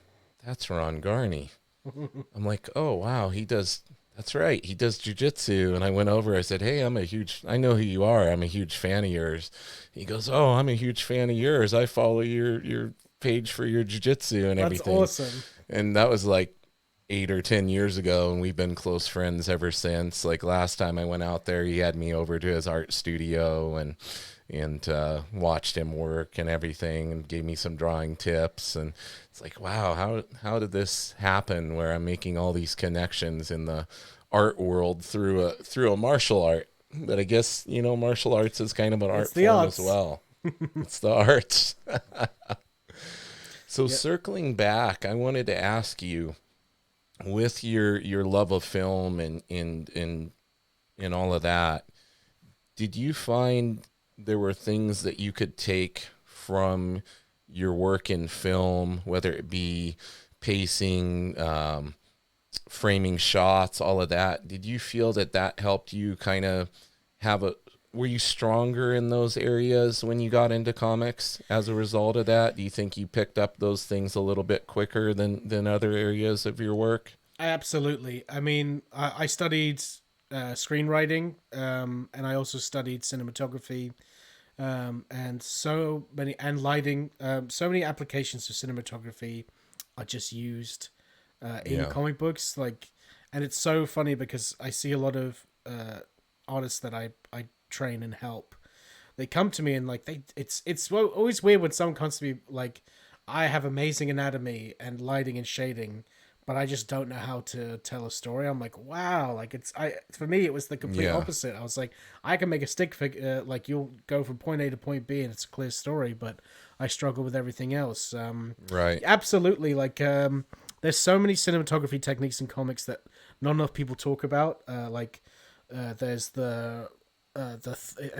that's Ron Garney. I'm like, oh wow, he does. That's right, he does jujitsu. And I went over. I said, hey, I know who you are. I'm a huge fan of yours. He goes, oh, I'm a huge fan of yours. I follow your page for your jujitsu and That's everything. awesome. And that was like 8 or 10 years ago, and we've been close friends ever since. Like last time I went out there, he had me over to his art studio and watched him work and everything, and gave me some drawing tips. And it's like, wow, how did this happen? Where I'm making all these connections in the art world through a martial art. But I guess martial arts is kind of an It's art the form as arts. well. It's the arts. So Yep. circling back, I wanted to ask you, with your love of film and all of that, did you find there were things that you could take from your work in film, whether it be pacing, framing shots, all of that? Did you feel that that helped you kind of have a were you stronger in those areas when you got into comics as a result of that? Do you think you picked up those things a little bit quicker than other areas of your work? Absolutely. I mean, I studied screenwriting, and I also studied cinematography, and so many and lighting. So many applications to cinematography are just used in Yeah. comic books. Like, and it's so funny because I see a lot of artists that I train and help. They come to me and like it's always weird when someone comes to me like, I have amazing anatomy and lighting and shading, but I just don't know how to tell a story. I'm like, wow, like I for me it was the complete Yeah. opposite. I was like, I can make a stick figure, like you'll go from point A to point B and it's a clear story, but I struggle with everything else. Right. Absolutely, like there's so many cinematography techniques in comics that not enough people talk about. There's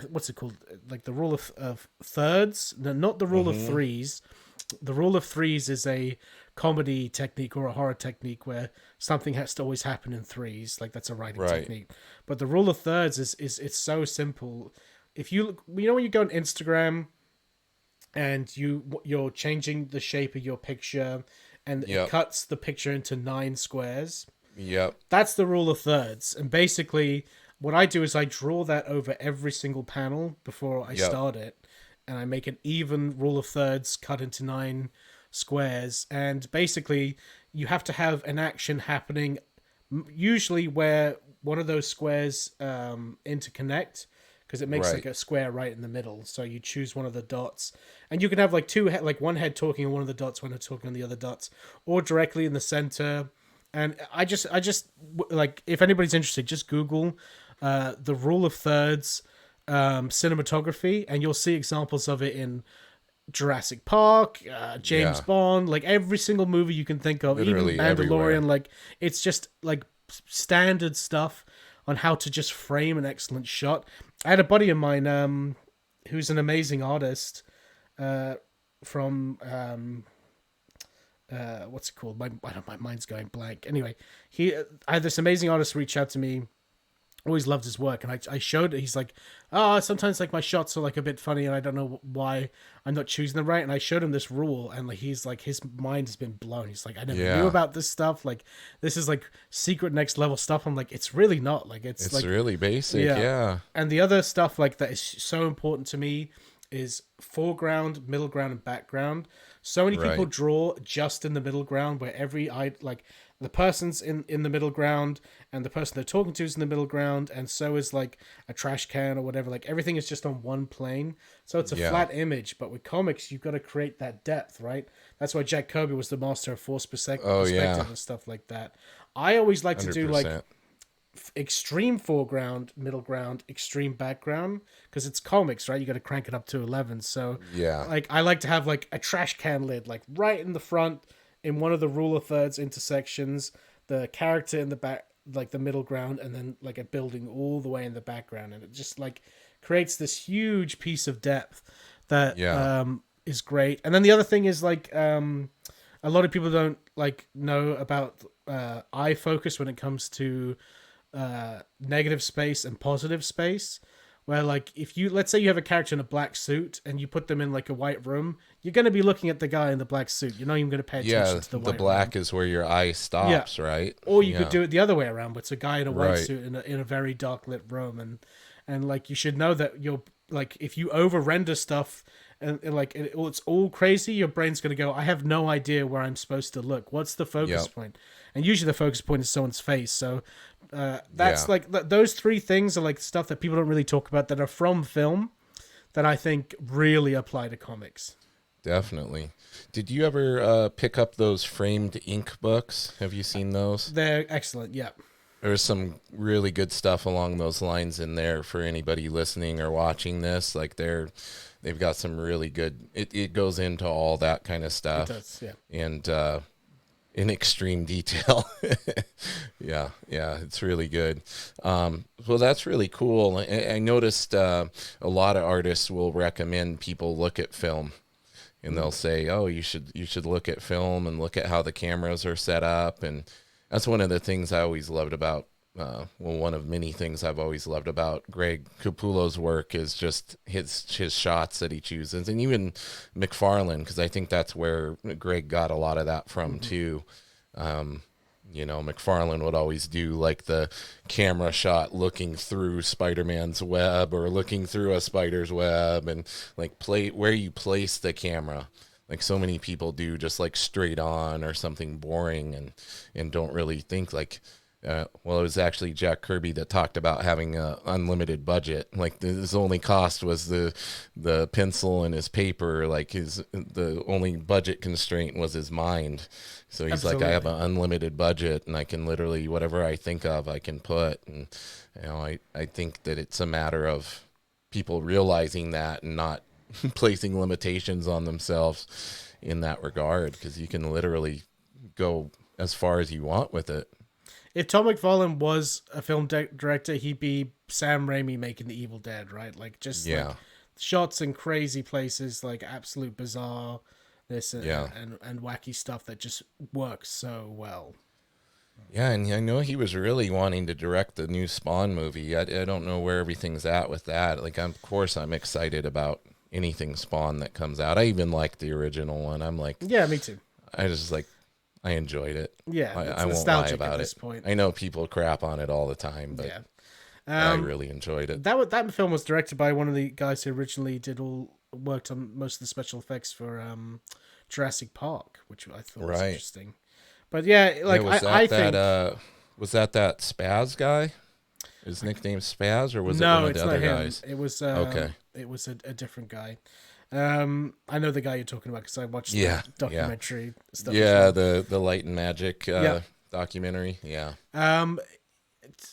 what's it called? Like the rule of thirds. No, not the rule of Mm-hmm. threes. The rule of threes is a comedy technique or a horror technique where something has to always happen in threes. Like that's a writing Right. technique. But the rule of thirds is it's so simple. If you know when you go on Instagram and you're changing the shape of your picture and it Yep. cuts the picture into 9 squares, Yep. that's the rule of thirds. And basically, what I do is I draw that over every single panel before I Yep. start it, and I make an even rule of thirds cut into 9 squares. And basically, you have to have an action happening, usually where one of those squares interconnect. Because it makes like Right. a square right in the middle, so you choose one of the dots, and you can have like like one head talking on one of the dots, one head talking on the other dots, or directly in the center. And I just like if anybody's interested, just Google the rule of thirds cinematography, and you'll see examples of it in Jurassic Park, James Yeah. Bond, like every single movie you can think of, even Literally everywhere. Mandalorian. Like it's just like standard stuff on how to just frame an excellent shot. I had a buddy of mine who's an amazing artist uh, from what's it called? My mind's going blank. Anyway, I had this amazing artist reach out to me. Always loved his work, and I showed it. He's like, oh, sometimes like my shots are like a bit funny, and I don't know why I'm not choosing them right. And I showed him this rule, and like he's like his mind has been blown. He's like, I never knew Yeah. about this stuff. Like this is like secret next level stuff. I'm like, it's really not. Like it's It's like really basic. yeah. Yeah. And the other stuff like that is so important to me is foreground, middle ground, and background. So many people Right. draw just in the middle ground where every eye like the person's in the middle ground and the person they're talking to is in the middle ground and so is like a trash can or whatever. Like everything is just on one plane. So it's a Yeah. flat image, but with comics you've got to create that depth, right? That's why Jack Kirby was the master of forced Oh perspective yeah. and stuff like that. I always like to do like 100%. extreme foreground, middle ground, extreme background because it's comics, right? You got to crank it up to 11. So, Yeah. like, I like to have like a trash can lid, like right in the front in one of the rule of thirds intersections, the character in the back, like the middle ground, and then like a building all the way in the background, and it just like creates this huge piece of depth that Yeah. is great. And then the other thing is like a lot of people don't like know about eye focus when it comes to negative space and positive space. Where like if you let's say you have a character in a black suit and you put them in like a white room, you're going to be looking at the guy in the black suit. You're not even going to pay attention to the white black room. is where your eye stops, right? Or you could do it the other way around, but it's a guy in a white Right. suit in a very dark lit room, and like you should know that you're like if you over render stuff and like it's all crazy, your brain's gonna go, I have no idea where I'm supposed to look. What's the focus point? And usually the focus point is someone's face. So that's like those three things are like stuff that people don't really talk about that are from film that I think really apply to comics. Definitely. Did you ever pick up those framed ink books? Have you seen those? They're excellent. Yeah. There's some really good stuff along those lines in there for anybody listening or watching this. Like they've got some really good. It goes into all that kind of stuff. It does, yeah. And in extreme detail. yeah, it's really good. Well, that's really cool. I noticed a lot of artists will recommend people look at film. And they'll say, "Oh, you should look at film and look at how the cameras are set up." And that's one of the things I always loved about. One of many things I've always loved about Greg Capullo's work is just his shots that he chooses, and even McFarlane, because I think that's where Greg got a lot of that from too. McFarlane would always do like the camera shot looking through Spider-Man's web or looking through a spider's web, and like play where you place the camera. Like so many people do, just like straight on or something boring, and don't really think like. It was actually Jack Kirby that talked about having an unlimited budget. Like his only cost was the pencil and his paper. Like the only budget constraint was his mind. So he's Absolutely. like, I have an unlimited budget, and I can literally whatever I think of, I can put. And I think that it's a matter of people realizing that and not placing limitations on themselves in that regard, because you can literally go as far as you want with it. If Todd McFarlane was a film director, he'd be Sam Raimi making The Evil Dead, right? Like just like shots in crazy places, like absolute bizarre this and wacky stuff that just works so well. Yeah, and I know he was really wanting to direct the new Spawn movie. I don't know where everything's at with that. Like, of course, I'm excited about anything Spawn that comes out. I even like the original one. I'm like, yeah, me too. I enjoyed it. Yeah, I won't lie about it. Point. I know people crap on it all the time, but I really enjoyed it. That film was directed by one of the guys who originally worked on most of the special effects for Jurassic Park, which I thought was interesting. But yeah, like I think was that Spaz guy? His nickname Spaz, or was it one of the other guys? It was okay. It was a different guy. I know the guy you're talking about because I watched the documentary stuff. Yeah, the Light and Magic documentary. Yeah.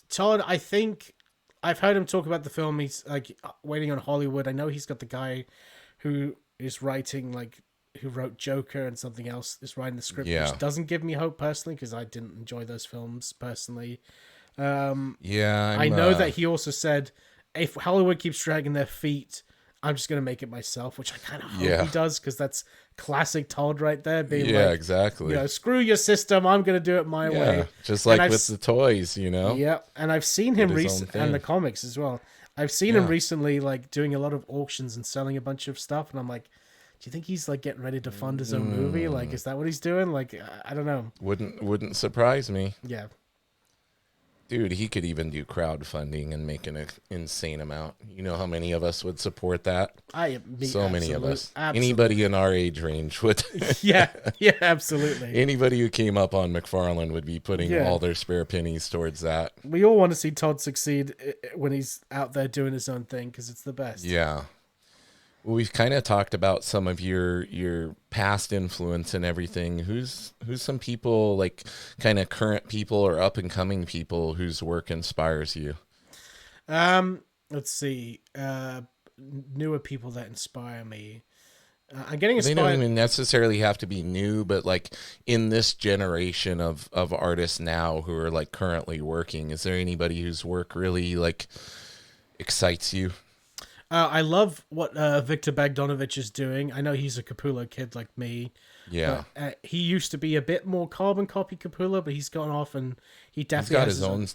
Todd, I think I've heard him talk about the film. He's like waiting on Hollywood. I know he's got the guy who is writing, like who wrote Joker and something else, is writing the script, which doesn't give me hope personally because I didn't enjoy those films personally. I know that he also said if Hollywood keeps dragging their feet, I'm just going to make it myself, which I kind of hope he does, because that's classic Todd right there. Being like, exactly. Screw your system. I'm going to do it my way. Just like with the toys, Yeah, and I've seen him recently, and the comics as well. I've seen him recently, like, doing a lot of auctions and selling a bunch of stuff, and I'm like, do you think he's, like, getting ready to fund his own movie? Like, is that what he's doing? Like, I don't know. Wouldn't surprise me. Yeah. Dude, he could even do crowdfunding and make an insane amount. You know how many of us would support that? Many of us. Absolutely. Anybody in our age range would. yeah, absolutely. Anybody who came up on McFarlane would be putting all their spare pennies towards that. We all want to see Todd succeed when he's out there doing his own thing, because it's the best. Yeah. Well, we've kind of talked about some of your past influence and everything. Who's some people, like kind of current people or up and coming people whose work inspires you? Let's see. Newer people that inspire me. I'm getting inspired. They don't even necessarily have to be new, but like in this generation of artists now who are like currently working, is there anybody whose work really like excites you? I love what Victor Bogdanovich is doing. I know he's a Capullo kid like me. Yeah. But, he used to be a bit more carbon copy Capullo, but he's gone off and he He's definitely got has his own,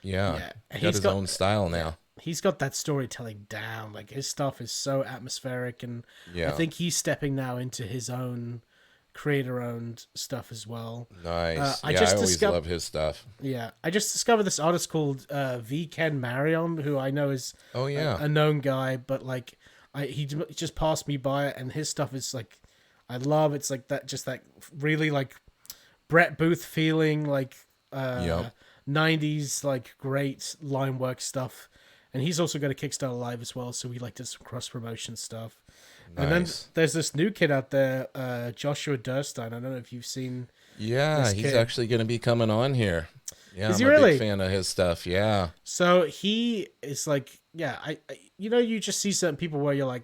yeah, yeah, got his own style now. he's got that storytelling down. Like his stuff is so atmospheric, and I Yeah. think he's stepping now into his own creator-owned stuff as well. Nice. I Yeah, just I always discovered, love his stuff. yeah, I just discovered this artist called V. Ken Marion, who I know is Oh, yeah. a known guy, but like he just passed me by, and his stuff is like I love. It's like that, just that really like Brett Booth feeling, like Yep. 90s like great line work stuff. And he's also got a Kickstarter live as well, so we like did some cross promotion stuff. Nice. And then there's this new kid out there, Joshua Durstein. I don't know if you've seen. Yeah, this he's kid. actually going to be coming on here. Yeah, Is I'm he a really? big fan of his stuff. Yeah. So he is like, yeah, you know, you just see certain people where you're like,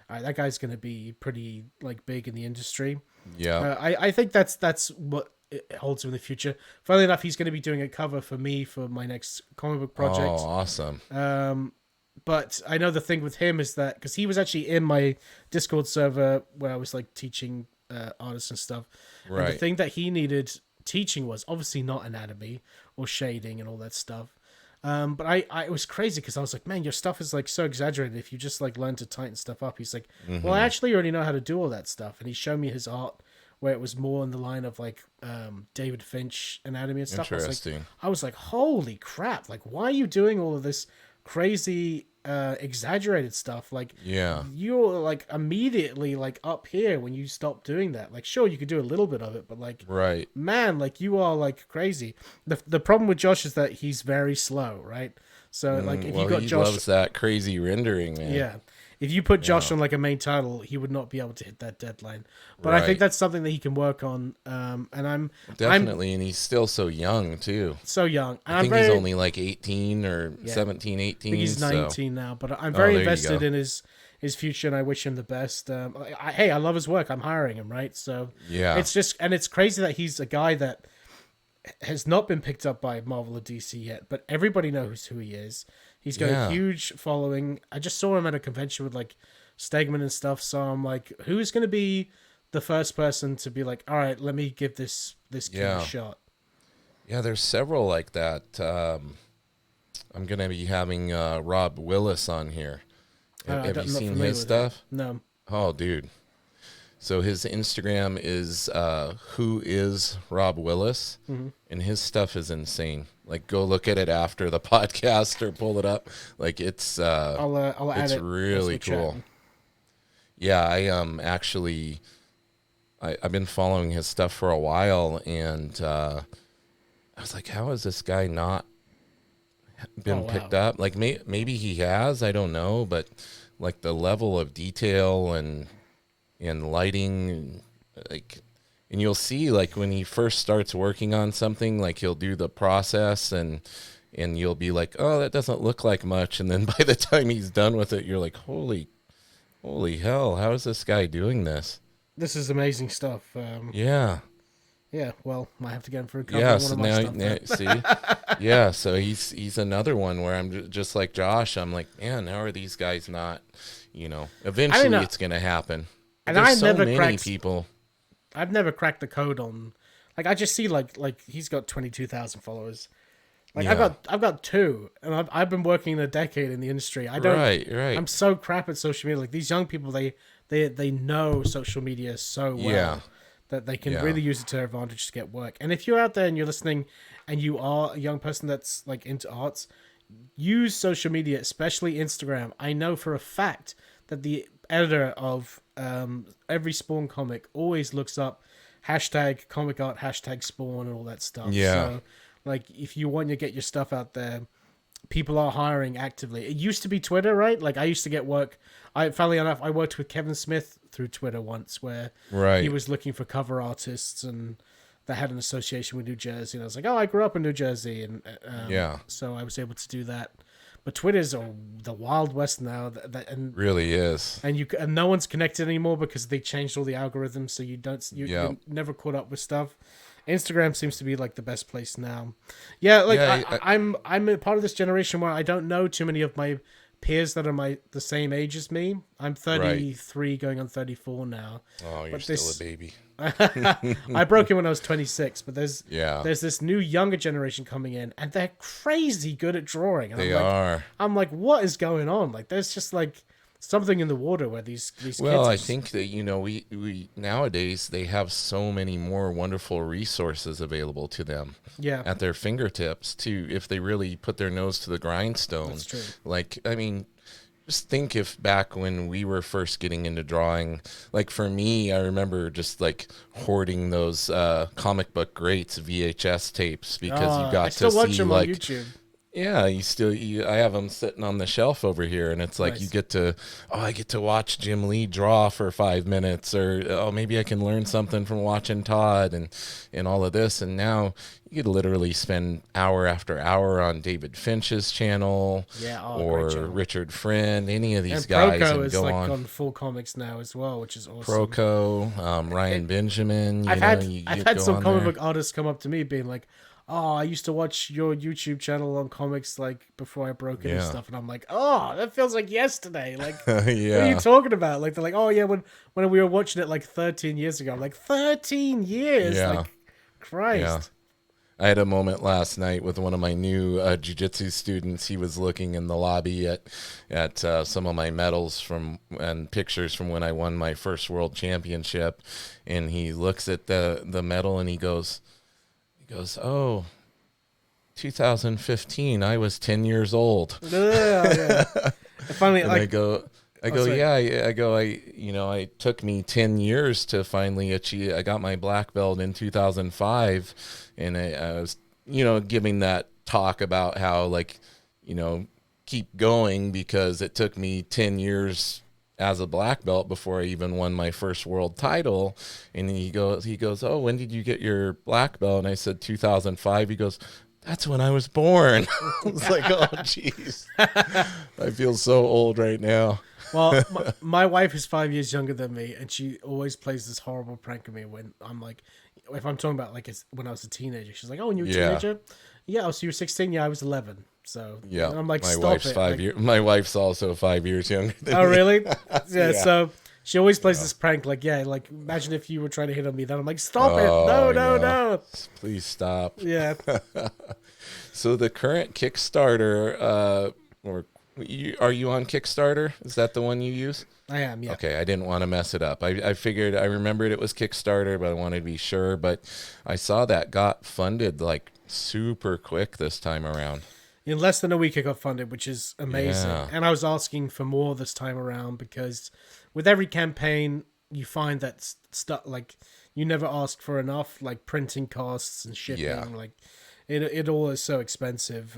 all right, that guy's going to be pretty like big in the industry. Yeah. I think that's what it holds in the future. Funnily enough, he's going to be doing a cover for me for my next comic book project. Oh, awesome. But I know the thing with him is that because he was actually in my Discord server where I was like teaching artists and stuff. Right. And the thing that he needed teaching was obviously not anatomy or shading and all that stuff. But I it was crazy because I was like, man, your stuff is like so exaggerated. If you just like learn to tighten stuff up, he's like, well, I actually already know how to do all that stuff. And he showed me his art where it was more in the line of like David Finch anatomy and stuff. Interesting. I was like, holy crap! Like, why are you doing all of this crazy exaggerated stuff? Like, Yeah. you're like immediately like up here when you stop doing that. Like, sure, you could do a little bit of it, but like, Right. man, like you are like crazy. The problem with Josh is that he's very slow, right? So like if you got he Josh, loves that crazy rendering, man. yeah, if you put Josh on like a main title, he would not be able to hit that deadline. But I think Right. that's something that he can work on. And I'm Definitely, and he's still so young too. so young. And I think I'm very, he's only like 18 or 17, 18. I think he's so- 19 now, but I'm very there you invested go. in his future, and I wish him the best. Hey, I love his work. I'm hiring him, right? So Yeah. it's just, and it's crazy that he's a guy that has not been picked up by Marvel or DC yet, but everybody knows who he is. He's got Yeah. a huge following. I just saw him at a convention with like Stegman and stuff, so I'm like, who's going to be the first person to be like, all right, let me give this kid Yeah. a shot? Yeah, there's several like that. I'm going to be having Rob Willis on here. Have you I'm not seen familiar his with stuff? that. No. Oh, dude. So his Instagram is who is Rob Willis, and his stuff is insane. Like, go look at it after the podcast or pull it up. Like, it's I'll add it's it. really as we're cool. chatting. Yeah, I actually I've been following his stuff for a while, and I was like, how has this guy not been Oh, wow. picked up? Like, maybe he has, I don't know, but like the level of detail and lighting, like, and you'll see like when he first starts working on something, like he'll do the process and you'll be like, oh, that doesn't look like much, and then by the time he's done with it, you're like, holy hell, how is this guy doing this? This is amazing stuff. Yeah. Yeah, well, might have to get him for a cover. Yeah, One so of my now, stuff then. see, yeah, so he's another one where I'm just like Josh. I'm like, man, how are these guys not? Eventually know. it's gonna happen. And There's I so never many cracked- people. I've never cracked the code on. Like, I just see like he's got 22,000 followers. Like, Yeah. I've got 2, and I've been working a decade in the industry. I don't. Right. I'm so crap at social media. Like, these young people, they know social media so well. Yeah. That they can Yeah. really use it to their advantage to get work. And if you're out there and you're listening and you are a young person that's like into arts, use social media, especially Instagram. I know for a fact that the editor of every Spawn comic always looks up hashtag comic art, hashtag Spawn, and all that stuff. Yeah. So, like, if you want to get your stuff out there, people are hiring actively. It used to be Twitter, right? Like, I used to get work. Funnily enough, I worked with Kevin Smith through Twitter once, where Right. he was looking for cover artists, and that had an association with New Jersey. And I was like, oh, I grew up in New Jersey, and Yeah. so I was able to do that. But Twitter's the Wild West now, and Really is. and no one's connected anymore because they changed all the algorithms, so you're never caught up with stuff. Instagram seems to be like the best place now. Yeah, like Yeah, I'm a part of this generation where I don't know too many of my peers that are the same age as me. I'm Right. 33 going on 34 now. Oh, you're But still a baby. I broke it when I was 26, but Yeah, there's this new younger generation coming in, and they're crazy good at drawing. And they are. I'm like, what is going on? Like, there's just like something in the water where these kids Well, are I just, think that, we nowadays they have so many more wonderful resources available to them yeah, at their fingertips too, if they really put their nose to the grindstone. that's true. Like, I mean, just think if back when we were first getting into drawing, like for me, I remember just like hoarding those comic book greats VHS tapes because you I got still to watch see them on like YouTube. yeah, I have them sitting on the shelf over here, and it's like you Nice. get to, oh, I get to watch Jim Lee draw for 5 minutes, or oh, maybe I can learn something from watching Todd and all of this. And now you could literally spend hour after hour on David Finch's channel, Yeah, or great channel. Richard Friend, any of these And guys, Proco and is go like on on full comics now as well, which is awesome. Proco, Ryan Benjamin. You I've know, had you I've get had go some on comic there. book artists come up to me being like, "Oh, I used to watch your YouTube channel on comics like before I broke it and Yeah, stuff," and I'm like, "Oh, that feels like yesterday." Like, what are you yeah, talking about? Like, they're like, "Oh yeah, when we were watching it like 13 years ago." I'm like, 13 years, yeah, like, yeah. Christ. I had a moment last night with one of my new jiu-jitsu students. He was looking in the lobby at some of my medals from and pictures from when I won my first world championship, and he looks at the medal and oh, 2015. I was 10 years old. Yeah, yeah. And finally, And like, I oh, go, sorry. yeah, it took me 10 years to finally achieve. I got my black belt in 2005, and I was, giving that talk about how, like, you know, keep going because it took me 10 years as a black belt before I even won my first world title. And he goes, oh, when did you get your black belt? And I said, 2005. He goes, that's when I was born. I was like, oh, jeez. I feel so old right now. Well, my wife is 5 years younger than me, and she always plays this horrible prank on me when I'm like, if I'm talking about like when I was a teenager, she's like, "Oh, when you were a Yeah. teenager, yeah, oh, so you were 16, yeah, I was 11." So Yeah. and I'm like, My "Stop wife's it!" five Like, years. My wife's also 5 years younger than oh, me. really? Yeah. Yeah. So she always plays this prank, like, yeah, like imagine if you were trying to hit on me. Then I'm like, "Stop it! Oh, No, I no, know. no!" Please stop. Yeah. So the current Kickstarter, are you on Kickstarter? Is that the one you use? I am. Yeah. Okay, I didn't want to mess it up. I figured I remembered it was Kickstarter, but I wanted to be sure. But I saw that got funded like super quick this time around. In less than a week, it got funded, which is amazing. Yeah. And I was asking for more this time around because with every campaign, you find that stuff like you never ask for enough, like printing costs and shipping. Yeah. Like it all is so expensive.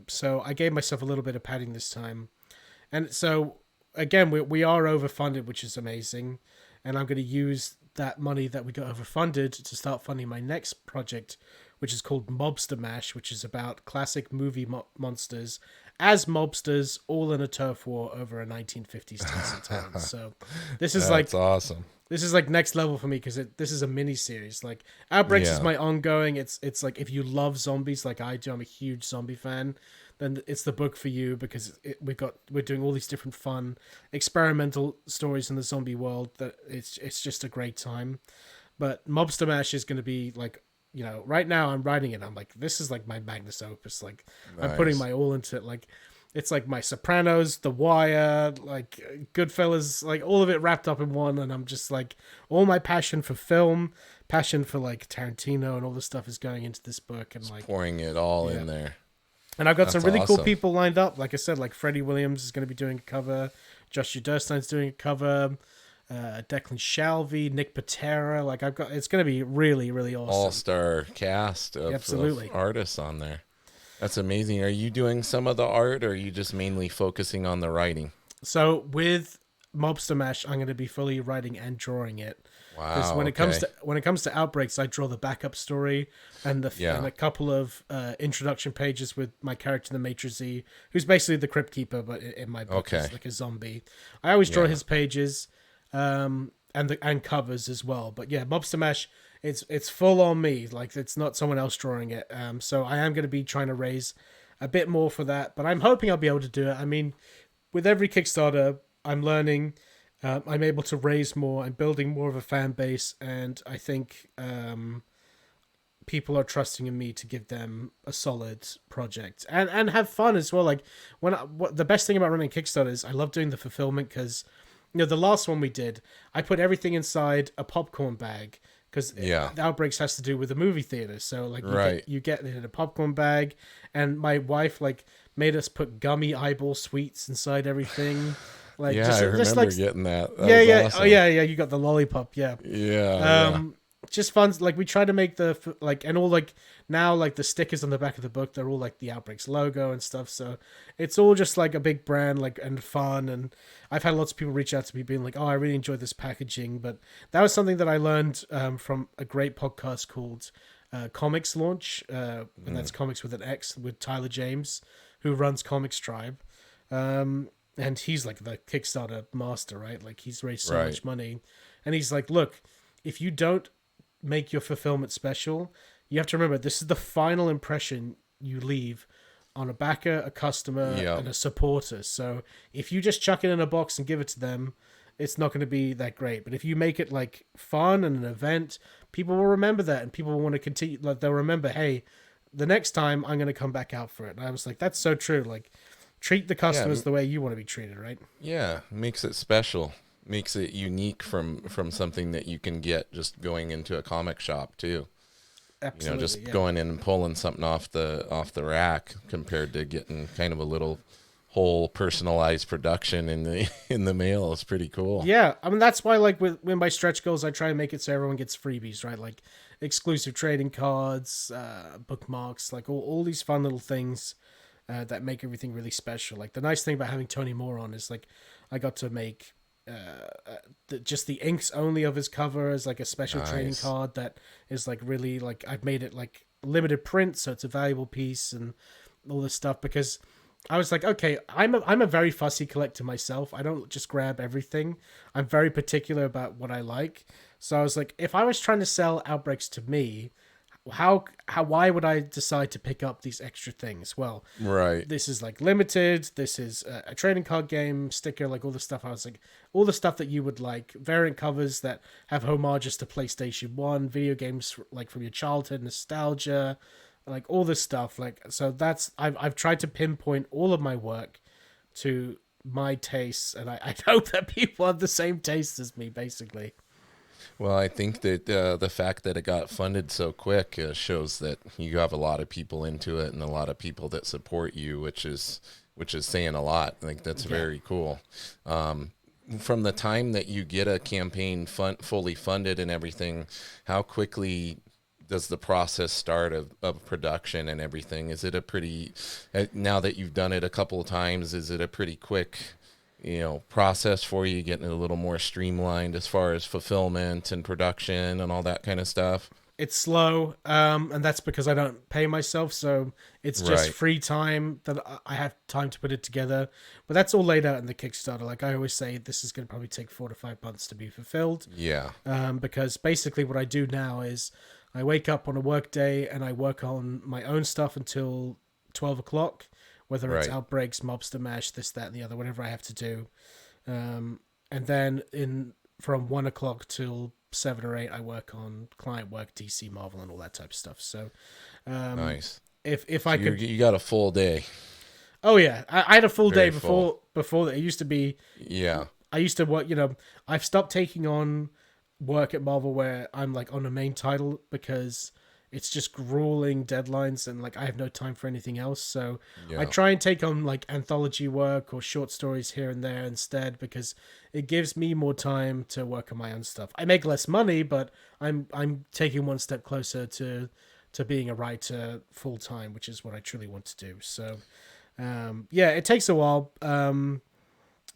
So I gave myself a little bit of padding this time, and so again, we are overfunded, which is amazing. And I'm going to use that money that we got overfunded to start funding my next project, which is called Mobster Mash, which is about classic movie monsters as mobsters, all in a turf war over a 1950s Texas town. So this is That's awesome. this is like next level for me because this is a mini series. Like Outbreaks is Yeah. my ongoing. It's like if you love zombies like I do, I'm a huge zombie fan. Then it's the book for you because we're doing all these different fun experimental stories in the zombie world. That it's just a great time. But Mobster Mash is going to be like, right now I'm writing it. I'm like, this is like my magnus opus. Like I'm putting Nice. my all into it. Like it's like my Sopranos, The Wire, like Goodfellas, like all of it wrapped up in one. And I'm just like, all my passion for film, passion for like Tarantino and all this stuff is going into this book. And like, Pouring it all Yeah. in there. and I've got some That's really cool awesome. people lined up. Like I said, like Freddie Williams is going to be doing a cover. Joshua Durstein's doing a cover. Declan Shalvey, Nick Patera. Like it's going to be really, really awesome. All-star cast of Absolutely. artists on there. That's amazing. Are you doing some of the art, or are you just mainly focusing on the writing? So with Mobster Mash, I'm going to be fully writing and drawing it. Because Wow. when it comes to Outbreaks, I draw the backup story and and a couple of introduction pages with my character, the Maitre Z, who's basically the Crypt Keeper, but in my book, he's like a zombie. I always draw his pages, and covers as well. But yeah, Mobster Mash, it's full on me. Like it's not someone else drawing it. So I am going to be trying to raise a bit more for that, but I'm hoping I'll be able to do it. I mean, with every Kickstarter, I'm learning. I'm able to raise more. I'm building more of a fan base, and I think people are trusting in me to give them a solid project and have fun as well. Like the best thing about running Kickstarter is I love doing the fulfillment because the last one we did, I put everything inside a popcorn bag because Yeah. the Outbreaks has to do with the movie theater. So like Right. you get it in a popcorn bag, and my wife like made us put gummy eyeball sweets inside everything. Like Yeah, I just like remember getting that. That yeah, was yeah, oh awesome. yeah, yeah. You got the lollipop, yeah. Yeah, yeah. Um, just fun. Like we try to make like and all like now like the stickers on the back of the book. They're all like the Outbreaks logo and stuff. So it's all just like a big brand, like and fun. And I've had lots of people reach out to me being like, "Oh, I really enjoyed this packaging." But that was something that I learned from a great podcast called Comics Launch, and that's Comics with an X with Tyler James, who runs Comics Tribe. And he's like the Kickstarter master, right? Like he's raised so Right. much money, and he's like, look, if you don't make your fulfillment special, you have to remember this is the final impression you leave on a backer, a customer, Yeah. and a supporter. So if you just chuck it in a box and give it to them, it's not going to be that great. But if you make it like fun and an event, people will remember that, and people will want to continue. Like they'll remember, hey, the next time I'm going to come back out for it. And I was like, that's so true. Like treat the Yeah. customers the way you want to be treated, right? Yeah. Makes it special. Makes it unique from something that you can get just going into a comic shop too. Absolutely, Just yeah. going in and pulling something off the rack compared to getting kind of a little whole personalized production in the in the mail is pretty cool. Yeah, I mean that's why like with when my stretch goals, I try and make it so everyone gets freebies, right? Like exclusive trading cards, bookmarks, like all these fun little things that make everything really special. Like the nice thing about having Tony Moore on is like I got to make just the inks only of his cover as like a special trading Nice. card that is like really like I've made it like limited print, so it's a valuable piece and all this stuff because I was like, okay, I'm a very fussy collector myself. I don't just grab everything. I'm very particular about what I like. So I was like, if I was trying to sell Outbreaks to me, how why would I decide to pick up these extra things? Well, Right. this is like limited. This is a trading card game sticker, like all the stuff. I was like, all the stuff that you would like, variant covers that have homages to PlayStation One, video games like from your childhood, nostalgia, like all this stuff. Like so, that's I've tried to pinpoint all of my work to my tastes, and I hope that people have the same taste as me, basically. Well, I think that the fact that it got funded so quick shows that you have a lot of people into it and a lot of people that support you, which is saying a lot. I think that's Yeah. very cool. From the time that you get a campaign fully funded and everything, how quickly does the process start of production and everything? Is it a pretty, now that you've done it a couple of times, is it a pretty quick, process for you, getting it a little more streamlined as far as fulfillment and production and all that kind of stuff? It's slow, and that's because I don't pay myself, so it's just Right. free time that I have time to put it together. But that's all laid out in the Kickstarter. Like I always say, this is going to probably take 4 to 5 months to be fulfilled. Yeah. Because basically what I do now is I wake up on a work day and I work on my own stuff until 12 o'clock, whether it's Right. outbreaks, mobster mash, this, that, and the other, whatever I have to do. And then in from 1 o'clock till 7 or 8, I work on client work, DC, Marvel, and all that type of stuff. So Nice. if So I could, you got a full day. oh yeah, I had a full day Very full. before that. It used to be Yeah. I used to work. I've stopped taking on work at Marvel where I'm like on a main title because it's just grueling deadlines and like I have no time for anything else. So I Yeah. try and take on like anthology work or short stories here and there instead because it gives me more time to work on my own stuff. I make less money, but I'm taking one step closer to being a writer full time, which is what I truly want to do. So yeah, it takes a while.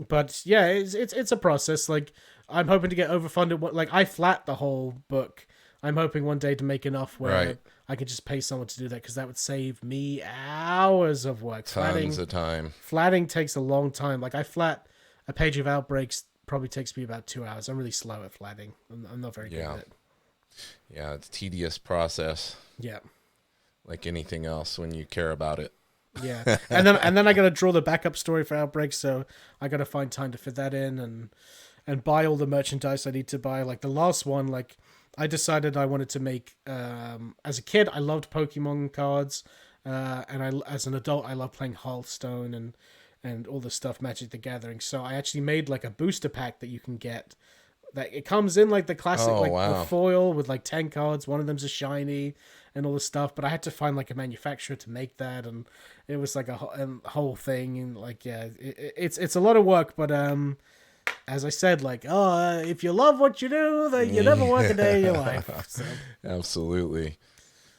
But yeah, it's a process. Like I'm hoping to get overfunded. Like I flat the whole book. I'm hoping one day to make enough where Right. I could just pay someone to do that because that would save me hours of work. Tons of time. Flatting takes a long time. Like I flat a page of Outbreaks probably takes me about 2 hours. I'm really slow at flatting. I'm not very good Yeah. at it. Yeah. It's a tedious process Yeah. like anything else when you care about it. Yeah, and then I got to draw the backup story for Outbreak, so I got to find time to fit that in and buy all the merchandise I need to buy. Like the last one, like I decided I wanted to make. As a kid, I loved Pokemon cards, and as an adult, I love playing Hearthstone and all the stuff Magic the Gathering. So I actually made like a booster pack that you can get. That it comes in like the classic, the foil with like 10 cards. One of them's a shiny and all this stuff. But I had to find like a manufacturer to make that, and it was like a whole thing. And like, yeah, it's a lot of work. But as I said, like, if you love what you do, then you never work a day in your life. So. Absolutely.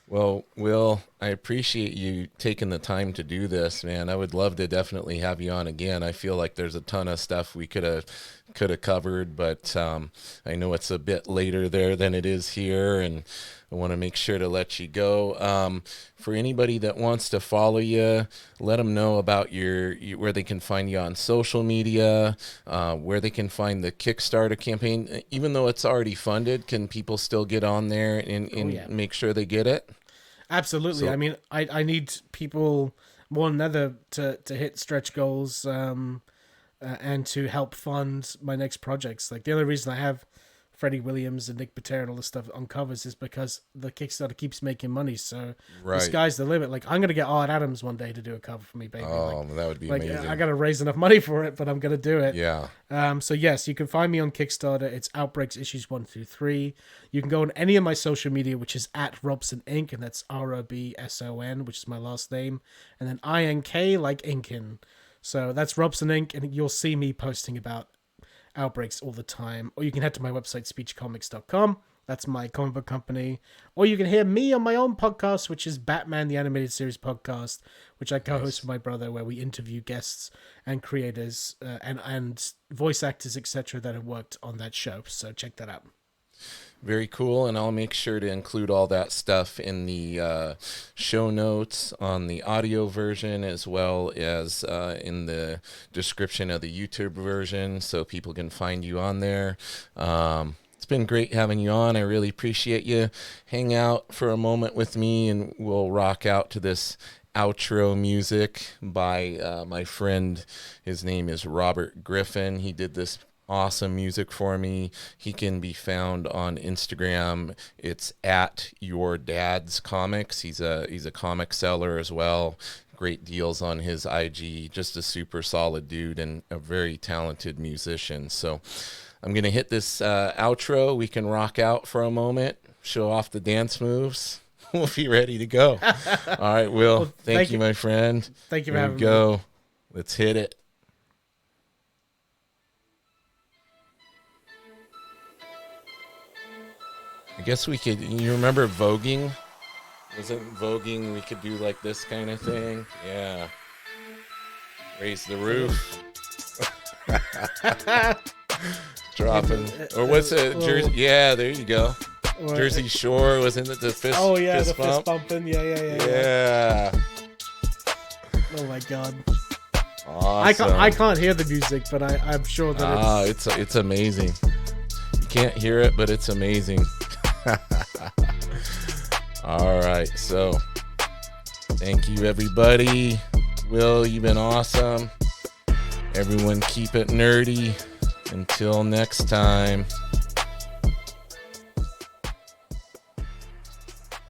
Well, Will, I appreciate you taking the time to do this, man. I would love to definitely have you on again. I feel like there's a ton of stuff we could have covered, but I know it's a bit later there than it is here, and I want to make sure to let you go. For anybody that wants to follow you, let them know about where they can find you on social media, where they can find the Kickstarter campaign. Even though it's already funded, can people still get on there and make sure they get it? Absolutely. So, I mean, I need people more than ever to hit stretch goals and to help fund my next projects. Like the only reason I have Freddie Williams and Nick Patera and all this stuff on covers is because the Kickstarter keeps making money. So the sky's the limit. Like I'm gonna get Art Adams one day to do a cover for me, baby. Oh, that would be amazing. I gotta raise enough money for it, but I'm gonna do it. Yeah. So yes, you can find me on Kickstarter. It's Outbreaks issues 1 through 3. You can go on any of my social media, which is at Robson Inc., and that's ROBSON, which is my last name, and then INK like Inkin. So that's Robson Inc., and you'll see me posting about Outbreaks all the time. Or you can head to my website, speechcomics.com. That's my comic book company. Or you can hear me on my own podcast, which is Batman the Animated Series podcast, which I co-host with my brother, where we interview guests and creators and voice actors, etc., that have worked on that show. So check that out. Very cool, and I'll make sure to include all that stuff in the show notes on the audio version, as well as in the description of the YouTube version, so people can find you on there. It's been great having you on. I really appreciate you. Hang out for a moment with me, and we'll rock out to this outro music by my friend. His name is Robert Griffin. He did this awesome music for me. He can be found on Instagram. It's at Your Dad's Comics. He's a comic seller as well. Great deals on his IG. Just a super solid dude and a very talented musician. So I'm gonna hit this outro. We can rock out for a moment, show off the dance moves. We'll be ready to go. All right, Will. Well, thank you, my friend. Thank you for having me. Here we go. Let's hit it. I guess we could, you remember voguing? Wasn't voguing, we could do like this kind of thing? Yeah. Raise the roof. Dropping. Or what's it? Jersey? Yeah, there you go. Jersey Shore, wasn't it the fist? Oh, yeah, fist the fist bumping. Yeah. Oh, my God. Awesome. I can't hear the music, but I'm sure that it's amazing. You can't hear it, but it's amazing. All right, so thank you, everybody. Will, you've been awesome. Everyone keep it nerdy. Until next time.